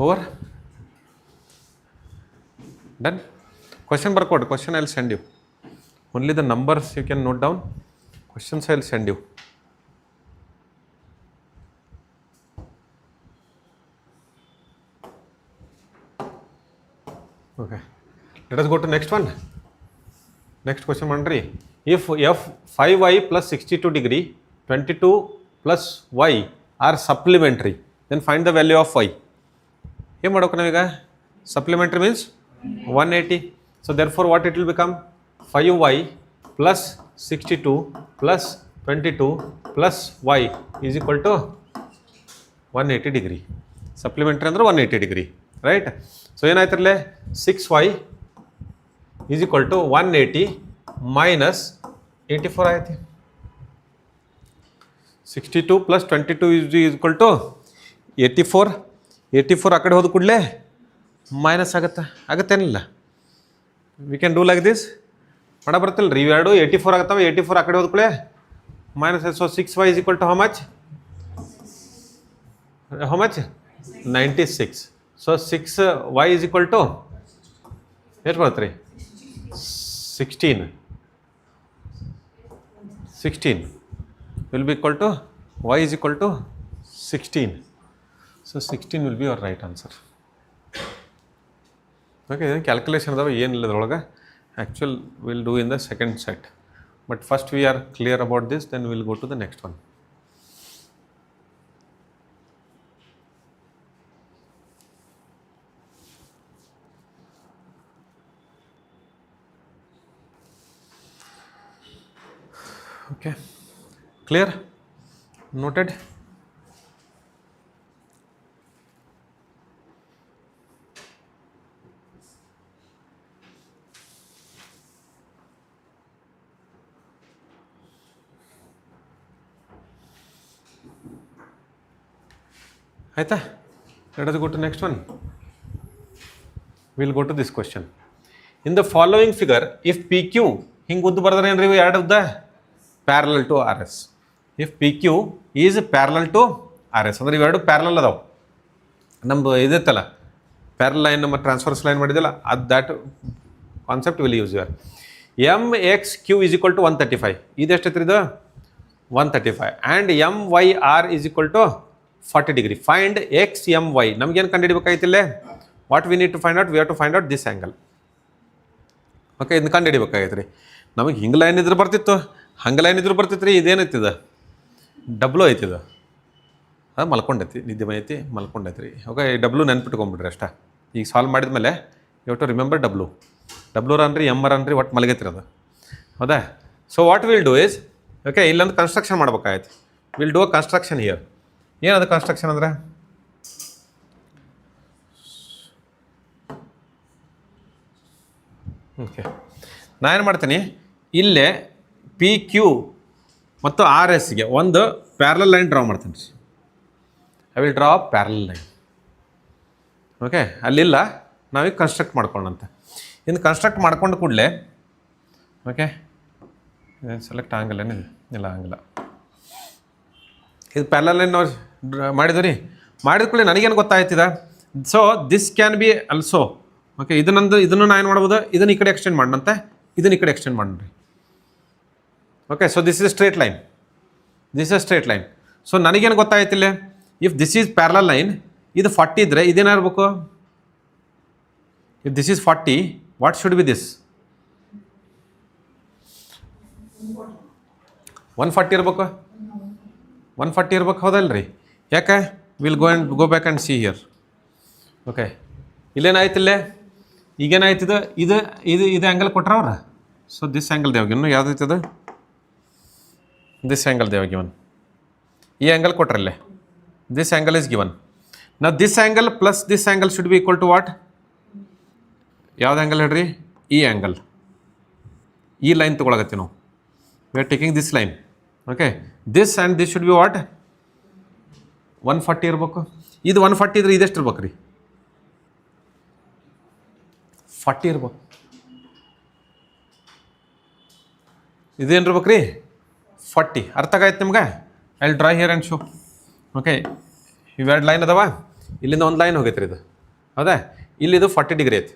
Over. Done. Question barcode. Question I'll send you. Only the numbers you can note down. Questions I'll send you. Okay. Let us go to next one. Next question mandri. If f 5y plus 62 degree, 22 plus y are supplementary, then find the value of y. ಏನು ಮಾಡೋಕೆ ನಾವೀಗ? Supplementary means 180. So therefore what it will become? 5y plus 62 plus 22 plus y is equal to 180 degree. Supplementary ಅಂದ್ರೆ 180 ಡಿಗ್ರಿ ರೈಟ್. ಸೊ ಏನಾಯ್ತಿರಲೇ 6y is equal to 180 minus 84 ಆಯ್ತು. 62 ಪ್ಲಸ್ 22 ಈಸ್ ಈಕ್ವಲ್ ಟು 84. 84 ಆ ಕಡೆ ಹೋದ ಕೂಡಲೇ ಮೈನಸ್ ಆಗುತ್ತೇನಿಲ್ಲ. We can do like this ಮಾಡ ಬರುತ್ತಿಲ್ಲ ರೀ. ಇವೆರಡು 84 ಆಗುತ್ತವೆ. 84 ಆ ಕಡೆ ಹೋದ ಕೂಡಲೇ minus. So 6y is equal to how much 96. So 6y is equal to ಎಷ್ಟು ಬರುತ್ತೆ ರೀ 16 will be equal to y is equal to 16. So 16 will be your right answer. Okay, then calculation adava ಏನಿಲ್ಲ ಅದರೊಳಗೆ. Actual we'll do in the second set. But first we are clear about this, then we'll go to the next one. Okay, clear? Noted? Aita, let us go to next one. We'll go to this question. In the following figure, if PQ ಹಿಂಗೆ ಉದ್ದು ಬರ್ದಾರೆ ಏನ್ರಿ ಇವು ಎರಡು ಉದ್ದ parallel to RS. If PQ is parallel to RS ಅಂದ್ರೆ ಇವೆರಡು ಪ್ಯಾರಲಲ್ ಅದಾವೆ. ನಮ್ಮದು ಇದೈತಲ್ಲ ಪ್ಯಾರಲ್ ಲೈನ್ ನಮ್ಮ ಟ್ರಾನ್ಸ್ಫರ್ಸ್ ಲೈನ್ ಮಾಡಿದಲ್ಲ ಅದು that concept will use your. MXQ is equal to 135. ಇದು ಎಷ್ಟೈತ್ರಿ ಇದು 135 and MYR is equal to 40 degree. Find XMY. ನಮಗೇನು ಕಂಡುಹಿಡಿಬೇಕಾಯ್ತಿಲ್ಲ. What we need to find out, we have to find out this angle. Okay, ಇದನ್ನ ಕಂಡುಹಿಡಿಬೇಕಾಗೈತೆ ರೀ. ನಮಗೆ ಹಿಂಗೆ ಲೈನ್ ಇದ್ರೆ ಬರ್ತಿತ್ತು, ಹಂಗೆ ಲೈನ್ ಇದ್ರೂ ಬರ್ತಿತ್ತು ರೀ. ಇದೇನೈತಿದ ಡಬ್ಲು ಐತಿದ, ಅದು ಮಲ್ಕೊಂಡೈತಿ, ನಿದ್ದೆ ಬಂದೈತಿ ಮಲ್ಕೊಂಡೈತಿ ರೀ. ಓಕೆ, ಡಬ್ಲು ನೆನ್ಪಿಟ್ಕೊಂಬಿಡ್ರಿ ಅಷ್ಟ. ಈಗ ಸಾಲ್ವ್ ಮಾಡಿದ್ಮೇಲೆ ಯು ಟು ರಿಮೆಂಬರ್ ಡಬ್ಲು ಅನ್ರಿ ಎಮ್ಮರ್ ಅನ್ರಿ ಒಟ್ಟು ಮಲಗೈತಿರಿ ಅದು. ಹೌದಾ? So what will do is, okay, ಇಲ್ಲೊಂದು ಕನ್ಸ್ಟ್ರಕ್ಷನ್ ಮಾಡ್ಬೇಕಾಯ್ತು. Will do a construction here. ಏನದು ಕನ್ಸ್ಟ್ರಕ್ಷನ್ ಅಂದ್ರೆ, ಓಕೆ, ನಾನೇನು ಮಾಡ್ತೀನಿ, ಇಲ್ಲೇ PQ ಮತ್ತು RSಗೆ ಒಂದು ಪ್ಯಾರಲಲ್ ಲೈನ್ ಡ್ರಾ ಮಾಡ್ತೀನಿ ರೀ. I will draw parallel line. Okay, ಅಲ್ಲಿಲ್ಲ, ನಾವೀಗ ಕನ್ಸ್ಟ್ರಕ್ಟ್ ಮಾಡ್ಕೊಳ್ಳೋಂತ. ಇನ್ನು ಕನ್ಸ್ಟ್ರಕ್ಟ್ ಮಾಡ್ಕೊಂಡು ಕೂಡಲೇ, ಓಕೆ, ಸೆಲೆಕ್ಟ್ ಆಂಗಲ್ ಏನಿದೆ ಇಲ್ಲ ಆಂಗಲ. ಇದು ಪ್ಯಾರಲಲ್ ಲೈನ್ ನಾವು ಮಾಡಿದ್ವಿ ರೀ. ಮಾಡಿದ ಕೂಡಲೇ ನನಗೇನು ಗೊತ್ತಾಯ್ತಿದ. So this can be also. Okay, ಇದನ್ನು ನಾನು ಏನು ಮಾಡ್ಬೋದು, ಇದನ್ನು ಈ ಕಡೆ ಎಕ್ಸ್ಟೆಂಡ್ ಮಾಡೋಣಂತೆ, ಇದನ್ನು ಈ ಕಡೆ ಎಕ್ಸ್ಟೆಂಡ್ ಮಾಡೋಣ. Okay, so this is straight line. ಸೊ ನನಗೇನು ಗೊತ್ತಾಯ್ತಿಲ್ಲ, if this is parallel line, ಇದು 40 ಇದ್ದರೆ ಇದೇನಾಗಬೇಕು. If this is 40, what should be this 140 ಇರಬೇಕು. 140 ಇರ್ಬೇಕು, ಹೌದಲ್ರಿ? ಯಾಕೆ? Will go back and see here. Okay, ಇಲ್ಲೇನಾಯ್ತಿಲ್ಲೇ, ಈಗೇನಾಯ್ತಿದೆ, ಇದು ಆ್ಯಂಗಲ್ ಕೊಟ್ರವ್ರ. ಸೊ ದಿಸ್ ಆ್ಯಂಗಲ್ ದೇವಗಿನ್ನು ಯಾವುದೈತದ, ದಿಸ್ ಆ್ಯಂಗಲ್ ದೇವಗಿವನ್, ಈ ಆ್ಯಂಗಲ್ ಕೊಟ್ರಲ್ಲೇ, ದಿಸ್ ಆ್ಯಂಗಲ್ ಇಸ್ ಗಿವನ್. ನಾವು this angle plus this angle should be equal to what, ಯಾವ್ದು ಆ್ಯಂಗಲ್ ಹೇಳ್ರಿ, ಈ ಆ್ಯಂಗಲ್. ಈ ಲೈನ್ ತೊಗೊಳಗತ್ತೀವಿ ನಾವು. We are taking this line. Okay, this and this should be what 140 ಇರ್ಬೇಕು. ಇದು 140 ಇದ್ರೆ ಇದೆಷ್ಟು ಇರ್ಬೇಕು ರೀ, 40 ಇರ್ಬೇಕು. ಇದೇನು ಇರ್ಬೇಕು ರೀ 40. ಅರ್ಥ ಆಯ್ತು ನಿಮ್ಗೆ? I will draw here and show. Okay, ಇವೆರಡು ಲೈನ್ ಅದಾವ, ಇಲ್ಲಿಂದ ಒಂದು ಲೈನ್ ಹೋಗೈತೆ ರೀ ಇದು. ಹೌದಾ? ಇಲ್ಲಿದು 40 ಡಿಗ್ರಿ ಐತಿ.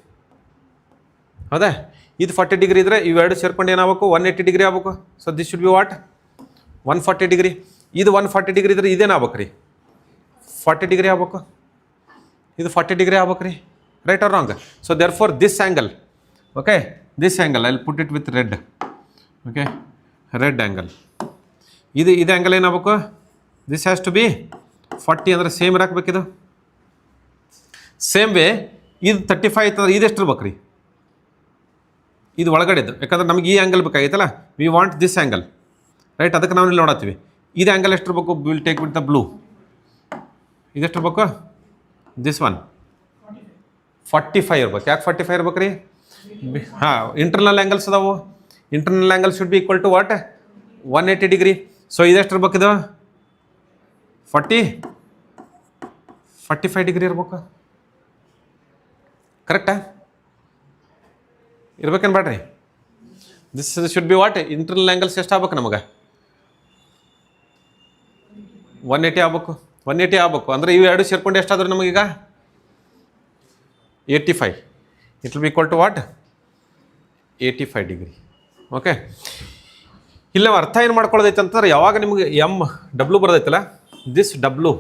ಹೌದಾ? ಇದು 40 ಡಿಗ್ರಿ ಇದ್ರೆ ಇವೆರಡು ಸೇರ್ಕೊಂಡು ಏನಾಗಬೇಕು, 180 ಡಿಗ್ರಿ ಆಗ್ಬೇಕು. So this should be what 140 degree. ಇದು 140 ಡಿಗ್ರಿ ಇದ್ರೆ ಇದೇನಾಗ್ಬೇಕು ರೀ 40 ಡಿಗ್ರಿ ಆಗ್ಬೇಕು. ಇದು 40 ಡಿಗ್ರಿ ಆಗ್ಬೇಕು ರೀ. Right or wrong? So therefore this angle, okay, this angle I will put it with red. Okay, red angle. ಇದು ಆ್ಯಂಗಲ್ ಏನಾಗಬೇಕು, ದಿಸ್ ಹ್ಯಾಸ್ ಟು ಬಿ 40 ಅಂದರೆ ಸೇಮ್ ಇರಾಕಬೇಕಿದು. ಸೇಮ್ ವೇ ಇದು 35 ಐತಂದ್ರೆ ಇದೆಷ್ಟು ಇರ್ಬೇಕು ರೀ, ಇದು ಒಳಗಡೆದು. ಯಾಕಂದ್ರೆ ನಮ್ಗೆ ಈ ಆ್ಯಂಗಲ್ ಬೇಕಾಗಿತ್ತಲ್ಲ, we want this angle. Right? ಅದಕ್ಕೆ ನಾವು ಇಲ್ಲಿ ನೋಡತ್ತೀವಿ. ಇದು ಆ್ಯಂಗಲ್ ಎಷ್ಟು ಇರಬೇಕು, will take with the blue. ಇದೆಷ್ಟು ಇರಬೇಕು, ದಿಸ್ ಒನ್ 45 ಇರ್ಬೇಕು. ಯಾಕೆ 45 ಇರ್ಬೇಕು ರೀ? ಹಾಂ, ಇಂಟರ್ನಲ್ ಆ್ಯಂಗಲ್ಸ್ ಅದಾವು. Internal angle should be equal to what? 180 degree. So ಇದೆಷ್ಟು ಇರ್ಬೇಕು? ಇದು 45 ಡಿಗ್ರಿ ಇರ್ಬೇಕು. ಕರೆಕ್ಟಾ? ಇರ್ಬೇಕೇನು ಬೇಡ್ರಿ? This should be what? Internal angles ಎಷ್ಟು ಆಗ್ಬೇಕು ನಮಗೆ? 180 ಆಗ್ಬೇಕು. 180 ಆಗ್ಬೇಕು ಅಂದರೆ ಇವು ಎರಡು ಸೇರ್ಕೊಂಡು ಎಷ್ಟಾದ್ರೆ ನಮಗೀಗ 85. It will be equal to what? 85 degree. Okay, ಇಲ್ಲಿ ನಾವು ಅರ್ಥ ಏನು ಮಾಡ್ಕೊಳ್ಳೋದೈತೆ ಅಂತಂದ್ರೆ, ಯಾವಾಗ ನಿಮಗೆ ಡಬ್ಲ್ಯೂ ಬರೋದೈತಲ್ಲ, ದಿಸ್ ಡಬ್ಲ್ಯೂ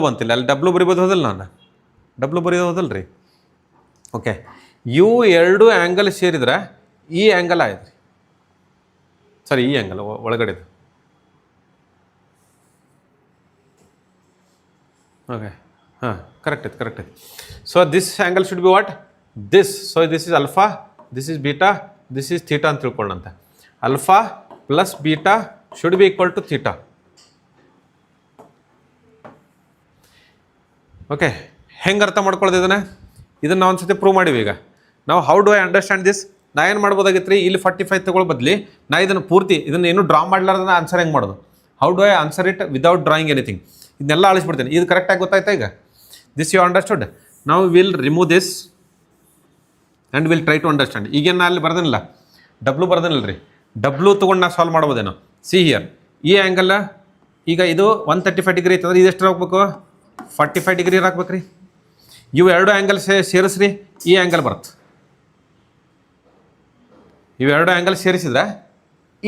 ಬಂತಿಲ್ಲ, ಅಲ್ಲಿ ಡಬ್ಲ್ಯೂ ಬರಿಬೋದು ಹೋದಲ್ಲ, ನಾನು ಡಬ್ಲ್ಯೂ ಬರೆಯೋದು ಹೋದಲ್ಲ ರೀ. ಓಕೆ, ಇವು ಎರಡು ಆ್ಯಂಗಲ್ ಸೇರಿದ್ರೆ ಈ ಆ್ಯಂಗಲ್ ಆಯ್ತು ರೀ. ಸರಿ, ಈ ಆ್ಯಂಗಲ್ ಒಳಗಡೆದು. ಓಕೆ, ಹಾಂ, ಕರೆಕ್ಟ್ ಐತೆ. So this angle should be what? This. So this is alpha, this is beta, this is theta ಅಂತ ತಿಳ್ಕೊಳ್ಳೋಂತ. Alpha plus beta should be equal to theta. Okay, ಹೆಂಗೆ ಅರ್ಥ ಮಾಡ್ಕೊಳ್ಳೋದು ಇದನ್ನು ನಾವು ಒಂದ್ಸತಿ ಪ್ರೂವ್ ಮಾಡಿವಿ. ಈಗ ನಾವು how do I understand this? ನಾ ಏನು ಮಾಡ್ಬೋದಾಗಿತ್ತು ರೀ, ಇಲ್ಲಿ 45 ತಗೊಳ್ಳೋ ಬದಲಿ ನಾ ಇದನ್ನು ಪೂರ್ತಿ ಏನು ಡ್ರಾ ಮಾಡಲಾರ್ದನ್ನ ಆನ್ಸರ್ ಹೆಂಗೆ ಮಾಡೋದು? How do I answer it without drawing anything? ಇದನ್ನೆಲ್ಲ ಅಳಿಸ್ಬಿಡ್ತೇನೆ. ಇದು ಕರೆಕ್ಟಾಗಿ ಗೊತ್ತಾಯ್ತಾ ಈಗ? This you understood. ನಾವು will remove this and will try to understand. ಈಗೇನು ನಾ ಅಲ್ಲಿ ಬರ್ದೇನಿಲ್ಲ, ಡಬ್ಲ್ಯೂ ಬರ್ದೇನಿಲ್ಲ ರೀ. ಡಬ್ಲ್ಯೂ ತೊಗೊಂಡು ನಾ ಸಾಲ್ವ್ ಮಾಡ್ಬೋದೇನೋ. ಸಿ ಹಿಯರ್, ಈ ಆ್ಯಂಗಲ್ ಈಗ ಇದು 135 ಡಿಗ್ರಿ ಐತಂದ್ರೆ ಇದೆಷ್ಟು ಹಾಕ್ಬೇಕು? 45 ಡಿಗ್ರಿ ಹಾಕ್ಬೇಕು ರೀ. ಇವು ಎರಡು ಆ್ಯಂಗಲ್ ಸೇರಿಸ್ರಿ, ಈ ಆ್ಯಂಗಲ್ ಬರುತ್ತೆ. ಇವೆರಡು ಆ್ಯಂಗಲ್ ಸೇರಿಸಿದ್ರೆ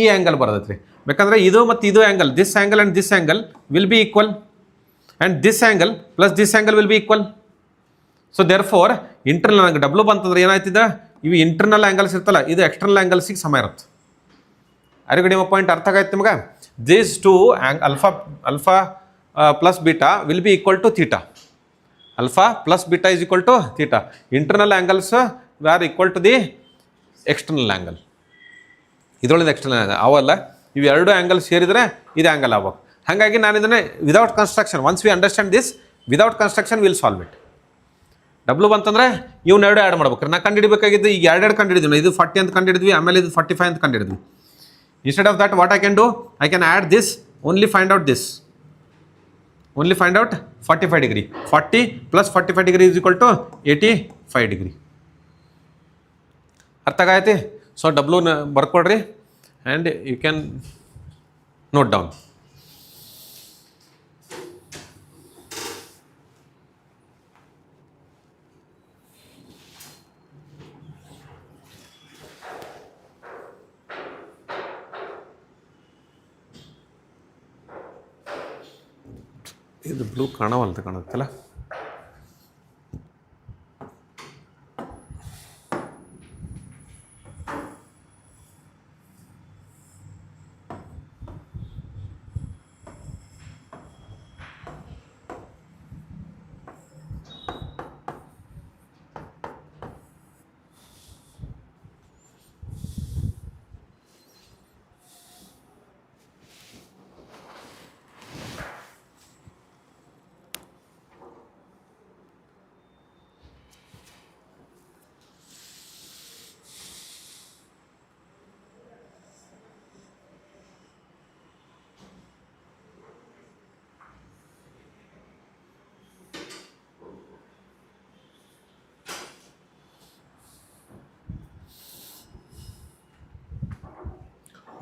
ಈ ಆ್ಯಂಗಲ್ ಬರ್ತೈತೆ ರೀ. ಬೇಕಂದ್ರೆ ಇದು ಮತ್ತು ಇದು angle, this angle and this angle will be equal, and this angle plus this angle will be equal. So therefore internal W ಬಂತಂದ್ರೆ ಏನಾಯ್ತಿದೆ? ಇವು ಇಂಟರ್ನಲ್ ಆ್ಯಂಗಲ್ಸ್ ಇರ್ತಲ್ಲ, ಇದು ಎಕ್ಸ್ಟರ್ನಲ್ ಆ್ಯಂಗಲ್ಸಿಗೆ ಸಮ ಇರುತ್ತೆ. ಅರಿಗ ನಿಮ್ಮ ಪಾಯಿಂಟ್ ಅರ್ಥ ಆಗೈತೆ ನಿಮಗೆ? This two alpha plus beta will be equal to theta. Alpha plus beta is equal to theta. Internal angles are equal to the external angle. ಇದರೊಳಗೆ ಎಕ್ಸ್ಟರ್ನಲ್ ಆ್ಯಂಗಲ್ ಅವಲ್ಲ, ಇವು ಎರಡು ಆ್ಯಂಗಲ್ ಸೇರಿದರೆ ಇದು ಆ್ಯಂಗಲ್ ಆಗ್ಬೇಕು. ಹಾಗಾಗಿ ನಾನು ಇದನ್ನು without construction, once we understand this, without construction will solve it. W ಬಂತಂದರೆ ಇವ್ನ ಎರಡು ಆ್ಯಡ್ ಮಾಡ್ಬೇಕು. ನಾ ಕಂಡುಹಿಡಬೇಕಾಗಿದ್ದು ಈಗ ಎರಡು ಕಂಡುಹಿಡಿದ್ವಿ. ಇದು 40 ಅಂತ ಕಂಡುಹಿಡಿದ್ವಿ, ಆಮೇಲೆ ಇದು 45 ಅಂತ ಕಂಡುಹಿಡಿದ್ವಿ. Instead of that what I can do? I can add this, only find out this, only find out 45 degree. 40 plus 45 degree is equal to 85 degree. ಅರ್ಥ ಆಗೈತಿ? ಸೊ ಡಬ್ಲ್ಯೂನ ಬರ್ಕೊಡ್ರಿ and you can note down. ಇದು ಬ್ಲೂ ಕಾಣುತ್ತಲ್ಲ.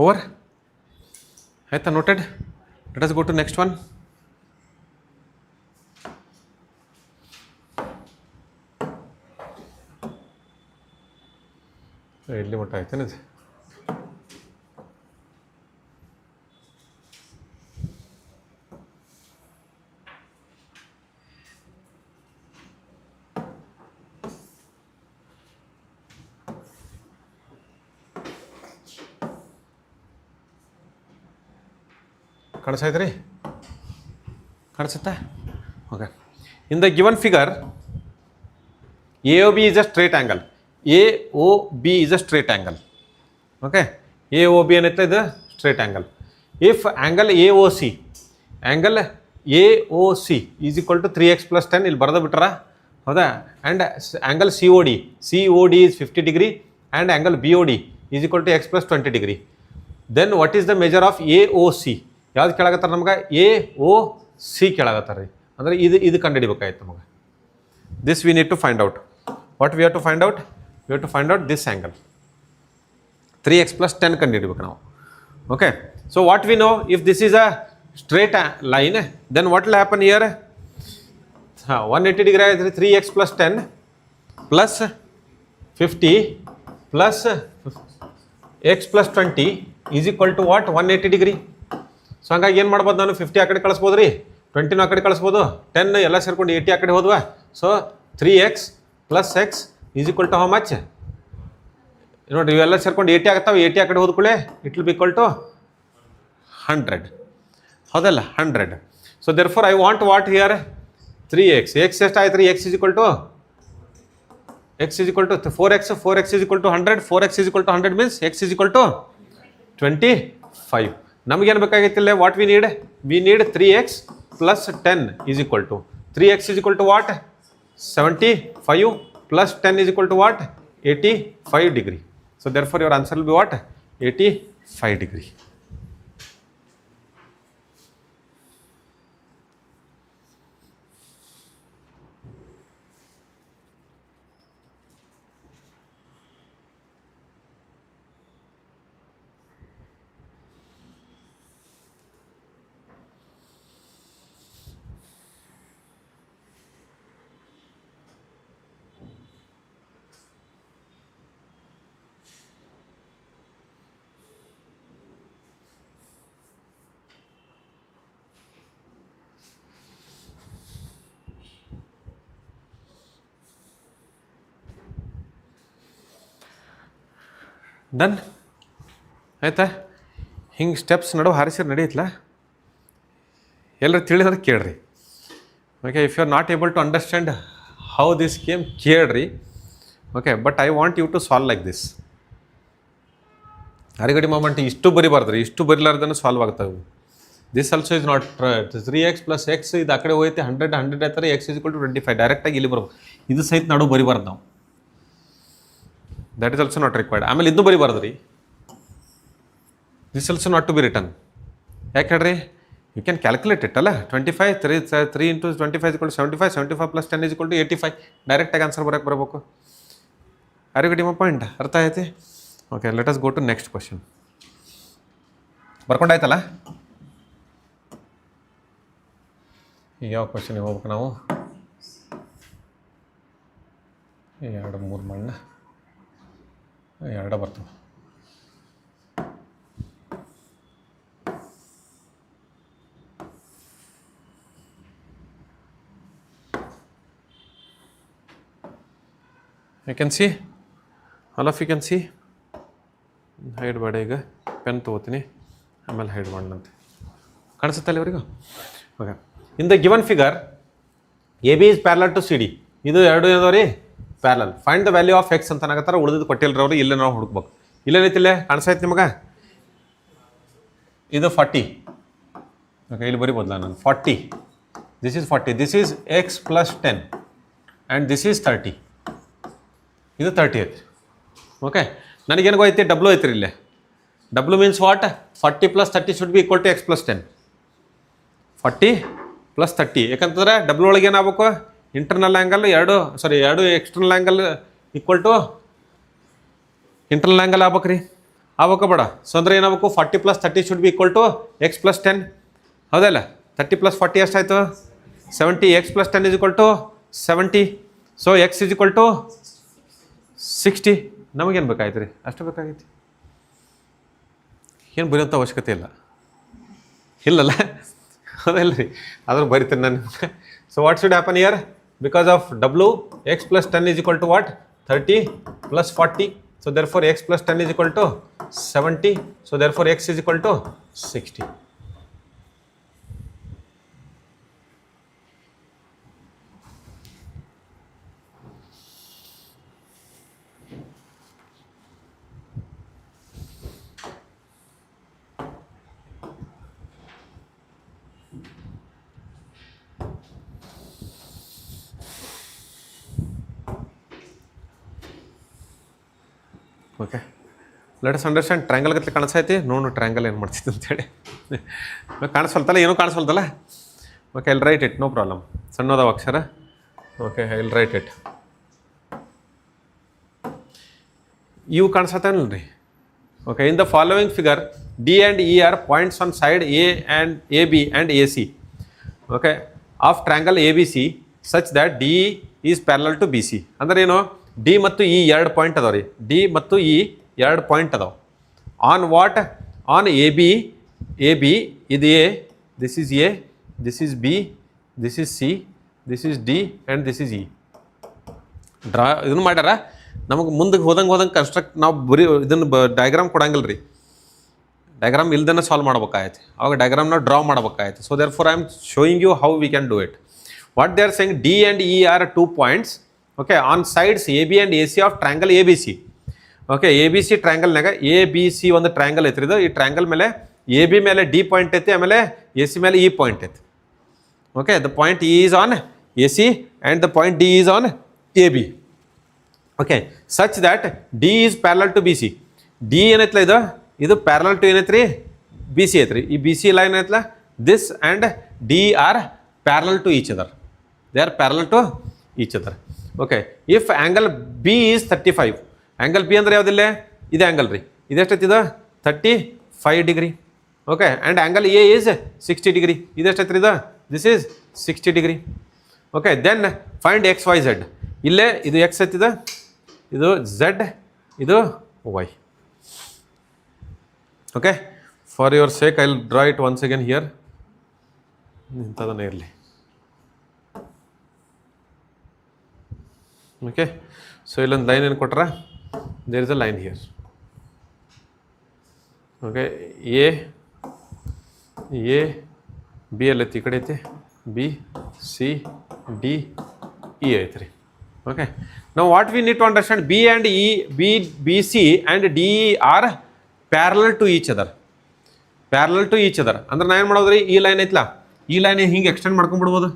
Over? Aita noted? Let us go to next one. ಇಲ್ಲಿ ಮಟ್ಟ ಆಯ್ತೇನಿದೆ? ಕಾಣಿಸ್ತಾ ರೀ? ಕಾಣಿಸುತ್ತಾ? Okay. In the given figure AOB is a straight angle. AOB is a straight angle. Okay. AOB ಏನೈತೆ ಇದು straight angle. If angle AOC A O C is equal to 3x plus 10 ಇಲ್ಲಿ ಬರೆದ ಬಿಟ್ರ ಹೌದಾ. And angle C O D is 50 degree and angle B O D is equal to X plus 20 degree. Then what is the measure of A O C? ಯಾವ್ದು ಕೇಳಾಗತ್ತಾರ ನಮ್ಗೆ? ಎ ಒ ಸಿ ಕೇಳಾಗತ್ತಾರ ರೀ. ಅಂದರೆ ಇದು ಕಂಡುಹಿಡಿಬೇಕಾಯ್ತು ನಮಗೆ. This we need to find out. What we have to find out? We have to find out this angle 3x plus 10 ಕಂಡುಹಿಡಿಬೇಕು ನಾವು. Okay, so what we know, if this is a straight line then what will happen here? 180 degree ಆಯ್ತು. 3x plus 10 plus 50 plus x plus 20 is equal to what? 180 degree. So ಹಂಗಾಗಿ ಏನು ಮಾಡ್ಬೋದು ನಾನು? 50 ಆ ಕಡೆ ಕಳಿಸ್ಬೋದು ರೀ, 20 ಆ ಕಡೆ ಕಳಿಸ್ಬೋದು, 10 ಎಲ್ಲ ಸೇರ್ಕೊಂಡು 80 ಆ ಕಡೆ ಹೋದ್ವಾ. So 3x plus x is equal to how much? ನೋಡಿರಿ, ಇವೆಲ್ಲ ಸೇರ್ಕೊಂಡು 80 ಆಗ್ತಾವೆ. 80 ಆ ಕಡೆ ಹೋದ್ಕೊಳ್ಳೆ it will be equal to 100. ಹೌದಲ್ಲ, 100. So therefore I want what here? 3x. X ಎಷ್ಟಾಯ್ತು ರೀ? X is equal to 4x. 4x is equal to 100. 4x is equal to 100 means x is equal to 25. ನಮಗೇನು ಬೇಕಾಗಿತ್ತಿಲ್ಲ? What we need? We need 3x plus 10 is equal to 3x is equal to what? 75 plus 10 is equal to what? 85 degree. So therefore your answer will be what? 85 degree. Done ಆಯ್ತಾ? ಹಿಂಗೆ ಸ್ಟೆಪ್ಸ್ ನಡುವೆ ಹಾರಿಸಿ ನಡೆಯುತ್ತಲ್ಲ. ಎಲ್ಲರೂ ತಿಳಿದ್ರೆ ಕೇಳ್ರಿ. Okay, if you are not able to understand how this came, ಕೇಳ್ರಿ. Okay, but I want you to solve like this. ಅರಿಗಡಿ ಮೊಮೆಂಟ್ ಇಷ್ಟು ಬರಿಬಾರ್ದು ರೀ, ಇಷ್ಟು ಬರಿಲಾರ್ದನ್ನು ಸಾಲ್ವ್ ಆಗ್ತಾವೆ. This also is not 3x plus X ಇದು ಆ ಕಡೆ ಹೋಯ್ತು 100 ಆಯ್ತಾರೆ. ಎಕ್ಸ್ ಇಸ್ ಈಕ್ವಲ್ ಟು 25 ಡೈರೆಕ್ಟಾಗಿ ಇಲ್ಲಿ ಬರ್ಬೋದು. ಇದು ಸಹಿತ ನಡುವೆ ಬರಿಬಾರ್ದು ನಾವು. That is also not required. ಆಮೇಲೆ ಇದು ಬರಿಬಾರ್ದು ರೀ. This also not to be return. ಯಾಕೆ ಹೇಳ್ರಿ? ಯು ಕ್ಯಾನ್ ಕ್ಯಾಲ್ಕುಲೇಟ್ ಇಟ್ ಅಲ್ಲ. 25 3 into 25 equal to 75. 75 plus 10 is equal to 85. ಡೈರೆಕ್ಟಾಗಿ ಆನ್ಸರ್ ಬರಬೇಕು. Are you getting my point? ಅರ್ಥ ಆಯ್ತು? Okay, let us go to next question. ಬರ್ಕೊಂಡಾಯ್ತಲ್ಲ? ಈಗ ಯಾವ ಕ್ವಶನ್ಗೆ ಹೋಗ್ಬೇಕು ನಾವು? 2-3 ಮಣ್ಣ 2 ಬರ್ತವೆ. You can see, all of you can see. Hide ಬೇಡ, ಈಗ ಪೆನ್ ತೊಗೋತೀನಿ, ಆಮೇಲೆ ಹೈಡ್ ಮಾಡೋಣಂತೆ. ಕಾಣಿಸುತ್ತಲ್ಲ ಇವರಿಗೂ? Okay, in the given figure A B is parallel to C D. ಇದು ಎರಡು ಏನದ ರೀ? Parallel. Find the value of x ಅಂತ ಅನ್ನಕತ್ತಾರ. ಉಳಿದು ಕೊಟ್ಟಿಲ್ರಿ ಅವರು, ಇಲ್ಲೇ ನಾವು ಹುಡುಕ್ಬೇಕು. ಇಲ್ಲೇನೈತಿಲ್ಲ ಕಾಣಿಸೈತೆ ನಿಮಗೆ? ಇದು 40. ಓಕೆ, ಇಲ್ಲಿ ಬರಿಬೋದಲ್ಲ ನಾನು 40. This is 40. This is X plus 10 and this is 30. ಇದು 30 ಐತಿ. ಓಕೆ, ನನಗೇನು ಐತಿ? ಡಬ್ಲು ಐತ್ರಿ ಇಲ್ಲೇ. W means what? 40 plus 30 should be equal to X plus 10. 40 plus 30. ಯಾಕಂತಂದ್ರೆ ಡಬ್ಲು ಒಳಗೆ ಏನಾಗಬೇಕು? ಇಂಟರ್ನಲ್ ಆ್ಯಂಗಲ್ ಎರಡು external angle equal to internal angle ಆಗ್ಬೇಕು ರೀ. ಆಗ್ಬೇಕು ಬೇಡ? ಸೊ ಅಂದರೆ ಏನಾಗಬೇಕು? 40 plus 30 should be equal to X plus 10. ಹೌದಲ್ಲ? 30 ಪ್ಲಸ್ 40 ಎಷ್ಟಾಯಿತು? 70. X plus 10 is equal to 70. So X is equal to 60. ನಮಗೇನು ಬೇಕಾಯ್ತು ರೀ? ಅಷ್ಟು ಬೇಕಾಗೈತಿ. ಏನು ಬರೆಯೋಂಥ ಅವಶ್ಯಕತೆ ಇಲ್ಲಲ್ಲ? ಹೌದಲ್ಲ ರೀ? ಆದರೂ ಬರಿತೀನಿ ನಾನು ನಿಮಗೆ. So what should happen here? Because of W x plus 10 is equal to what? 30 plus 40. So therefore x plus 10 is equal to 70. So therefore x is equal to 60. Okay, let us understand. Triangle ಗತ್ತಲೆ ಕಾಣಿಸೈತಿ, ನೋಡು ಟ್ರ್ಯಾಂಗಲ್ ಏನು ಮಾಡ್ತಿತ್ತು ಅಂತೇಳಿ. ಕಾಣಿಸ್ವಲ್ತಲ್ಲ, ಏನೂ ಕಾಣಿಸ್ವಲ್ತಲ್ಲ. Okay, I will write it, no problem. ಸಣ್ಣದಾವ ಅಕ್ಷರ. Okay, I will write it. ಇವು ಕಾಣಿಸತ್ತಲ್ಲ ರೀ. Okay, in the following figure D and E are points on side A and A B and A C, okay, of triangle A B C such that D is parallel to B C. ಅಂದ್ರೆ ಏನು, ಡಿ ಮತ್ತು ಇ ಎರಡು ಪಾಯಿಂಟ್ ಅದಾವ ರೀ. ಡಿ ಮತ್ತು ಇ ಎರಡು ಪಾಯಿಂಟ್ ಅದಾವ. On what, on A B ಇದು A, this is A, this is B, this is C, this is D and this is E. Draw ಇದನ್ನು ಮಾಡ್ಯಾರ. ನಮಗೆ ಮುಂದೆ ಹೋದಂಗೆ ಕನ್ಸ್ಟ್ರಕ್ಟ್ ನಾವು ಬರೀ ಇದನ್ನು ಡಯಾಗ್ರಾಮ್ ಕೊಡಂಗಿಲ್ಲ ರೀ. ಡಯಾಗ್ರಾಮ್ ಇಲ್ದೇ ಸಾಲ್ವ್ ಮಾಡ್ಬೇಕಾಯ್ತು. ಅವಾಗ ಡಯಾಗ್ರಾಮ್ನ ಡ್ರಾ ಮಾಡ್ಬೇಕಾಯ್ತು. So therefore I am showing you how we can do it. What they are saying, D and E are 2 points, okay, on sides A B and A C of triangle A B C. Okay, A B C ಟ್ರ್ಯಾಂಗಲ್ನಾಗ ಎ ಬಿ ಸಿ ಒಂದು ಟ್ರ್ಯಾಂಗಲ್ ಐತ್ರಿ ಇದು. ಈ ಟ್ರ್ಯಾಂಗಲ್ ಮೇಲೆ ಎ ಬಿ ಮೇಲೆ ಡಿ ಪಾಯಿಂಟ್ ಐತಿ, ಆಮೇಲೆ ಎ ಸಿ ಮೇಲೆ ಇ ಪಾಯಿಂಟ್ ಐತಿ. Okay, the point E is on A C and the point D is on A B. Okay, such that D is parallel to B C. D ಏನೈತಲ್ಲ, ಇದು ಪ್ಯಾರಲಲ್ ಟು ಏನೈತ್ರಿ, ಬಿ ಸಿ ಐತ್ರಿ. ಈ ಬಿ ಸಿ ಲೈನ್ ಐತಲ್ಲ, this and D are parallel to each other. They are parallel to each other. Okay, if angle B is 35, angle B ಅಂದರೆ ಯಾವುದಿಲ್ಲ, ಇದು ಆ್ಯಂಗಲ್ ರೀ. ಇದೆಷ್ಟೈತಿದ 35 degree. Okay, and angle A is 60 degree. ಇದೆಷ್ಟೈತ್ರಿ ಇದು, this is 60 degree. Okay, then find X Y Z. ಇಲ್ಲೇ ಇದು ಎಕ್ಸ್ ಐತಿದ, ಇದು ಝೆಡ್, ಇದು Y. Okay, for your sake I will draw it once again here. ಇಂಥದನ್ನೇ ಇರಲಿ. ಓಕೆ, ಸೊ ಇಲ್ಲೊಂದು ಲೈನ್ ಏನು ಕೊಟ್ರ, there is a line here. Okay, A B ಎಲ್ಲೈತಿ, ಈ ಕಡೆ ಐತಿ, ಬಿ ಸಿ ಡಿ ಇ ಐತ್ರಿ. ಓಕೆ, ನಾವು what we need to understand, B and E B C and D are parallel to each other. Parallel to each other ಅಂದ್ರೆ ನಾ ಏನು ಮಾಡೋದ್ರಿ, ಈ ಲೈನ್ ಐತ್ಲಾ, ಈ ಲೈನ್ ಹಿಂಗೆ ಎಕ್ಸ್ಟೆಂಡ್ ಮಾಡ್ಕೊಂಡ್ಬಿಡ್ಬೋದು,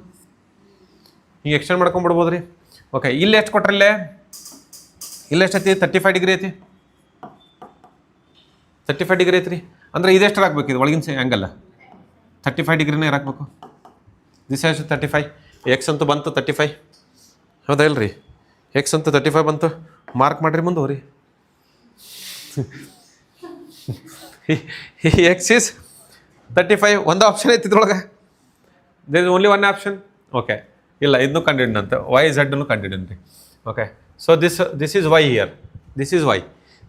ಹಿಂಗೆ ಎಕ್ಸ್ಟೆಂಡ್ ಮಾಡ್ಕೊಂಡ್ಬಿಡ್ಬೋದು ರೀ. ಓಕೆ, ಇಲ್ಲಿ ಎಷ್ಟು ಕೊಟ್ರಲ್ಲೇ, ಇಲ್ಲಿ ಎಷ್ಟು ಐತಿ, 35 ಡಿಗ್ರಿ ಐತಿ. 35 ಡಿಗ್ರಿ ಐತ್ರಿ. ಅಂದರೆ ಇದೆಷ್ಟು ಹಾಕ್ಬೇಕು, ಇದು ಒಳಗಿನ ಆ್ಯಂಗಲ್ 35 ಡಿಗ್ರಿನೇ ಹಾಕ್ಬೇಕು. This has 35. ಎಕ್ಸ್ ಅಂತೂ ಬಂತು 35, ಹೌದಾ ಇಲ್ರಿ? ಎಕ್ಸ್ ಅಂತೂ 35 ಬಂತು. ಮಾರ್ಕ್ ಮಾಡಿರಿ, ಮುಂದೆ ಹೋಗ್ರಿ. X is 35. ಒಂದು ಆಪ್ಷನ್ ಐತಿ ಇದ್ರೊಳಗೆ, there is only one option. Okay, ಇಲ್ಲ ಇದನ್ನು ಕಂಡಿಡ್ನಂತೆ, ವೈ ಝೆಡ್ನು ಕಂಡಿಡ್ರಿ. Okay, so this is Y here, this is Y.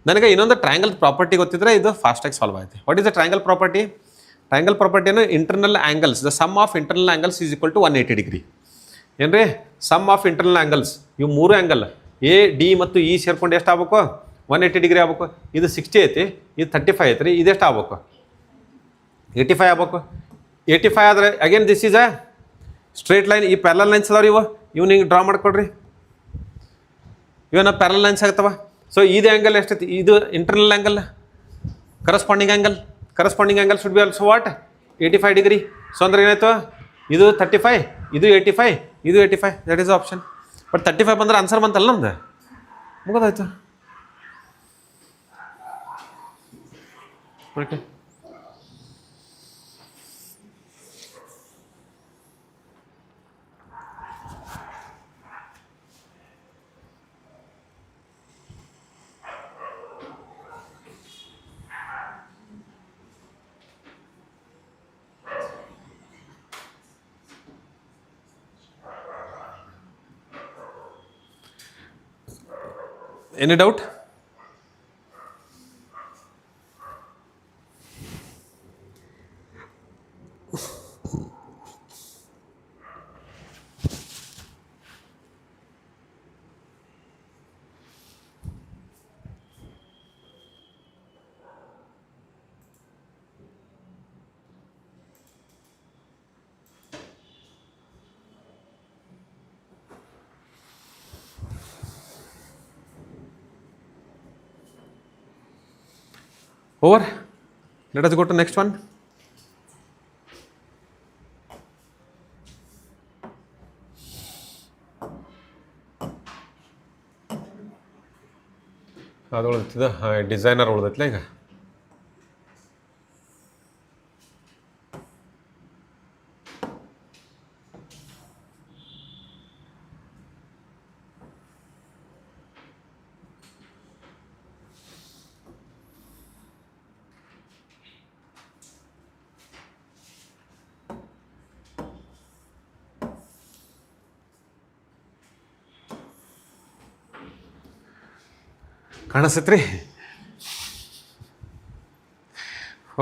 ನನಗೆ ಇನ್ನೊಂದು ಟ್ರಯಾಂಗಲ್ ಪ್ರಾಪರ್ಟಿ ಗೊತ್ತಿದ್ರೆ ಇದು ಫಾಸ್ಟಾಗಿ ಸಾಲ್ವ್ ಆಯ್ತು. What is the triangle property? Triangle ಪ್ರಾಪರ್ಟಿಯನ್ನು internal angles, the sum of internal angles is equal to 180 degree. ಏನ್ರಿ, ಸಮ್ ಆಫ್ ಇಂಟರ್ನಲ್ ಆ್ಯಂಗಲ್ಸ್, ಇವು ಮೂರು ಆ್ಯಂಗಲ್ ಎ ಡಿ ಮತ್ತು ಇ ಸೇರ್ಕೊಂಡು ಎಷ್ಟು ಆಗ್ಬೇಕು, 180 ಡಿಗ್ರಿ ಆಗ್ಬೇಕು. ಇದು 60 ಐತಿ, ಇದು 35 ಐತ್ರಿ. ಇದೆಷ್ಟು ಆಗ್ಬೇಕು, 85 ಆಗ್ಬೇಕು. 85 ಆದರೆ again this is a straight line. ಈ ಪ್ಯಾರಲಲ್ ಲೈನ್ಸ್ ಅದಾವ್ರಿ, ಇವು ಹಿಂಗೆ ಡ್ರಾ ಮಾಡ್ಕೊಡ್ರಿ. ಇವನ್ನ ಪ್ಯಾರಲಲ್ ಲೈನ್ಸ್ ಆಗ್ತವ. ಸೊ ಇದು ಆ್ಯಂಗಲ್ ಎಷ್ಟೈತಿ, ಇದು internal angle. Corresponding angle should be also what, 85 degree. So ಅಂದ್ರೆ ಏನಾಯ್ತು, ಇದು 35, ಇದು 85, ಇದು 85. That is option. ಬಟ್ 35 ಬಂದ್ರೆ ಆನ್ಸರ್ ಬಂತಲ್ಲ ನಮ್ದು, ಮುಗೋದಾಯ್ತು. Okay, any doubt? Over. Let us go to next one. ಅದು ಉಳಿತಿದ ಡಿಸೈನರ್ ಉಳ್ದೈತ್ಲ ಈಗ. ಕಾಣಿಸ್ತೈತ್ರಿ?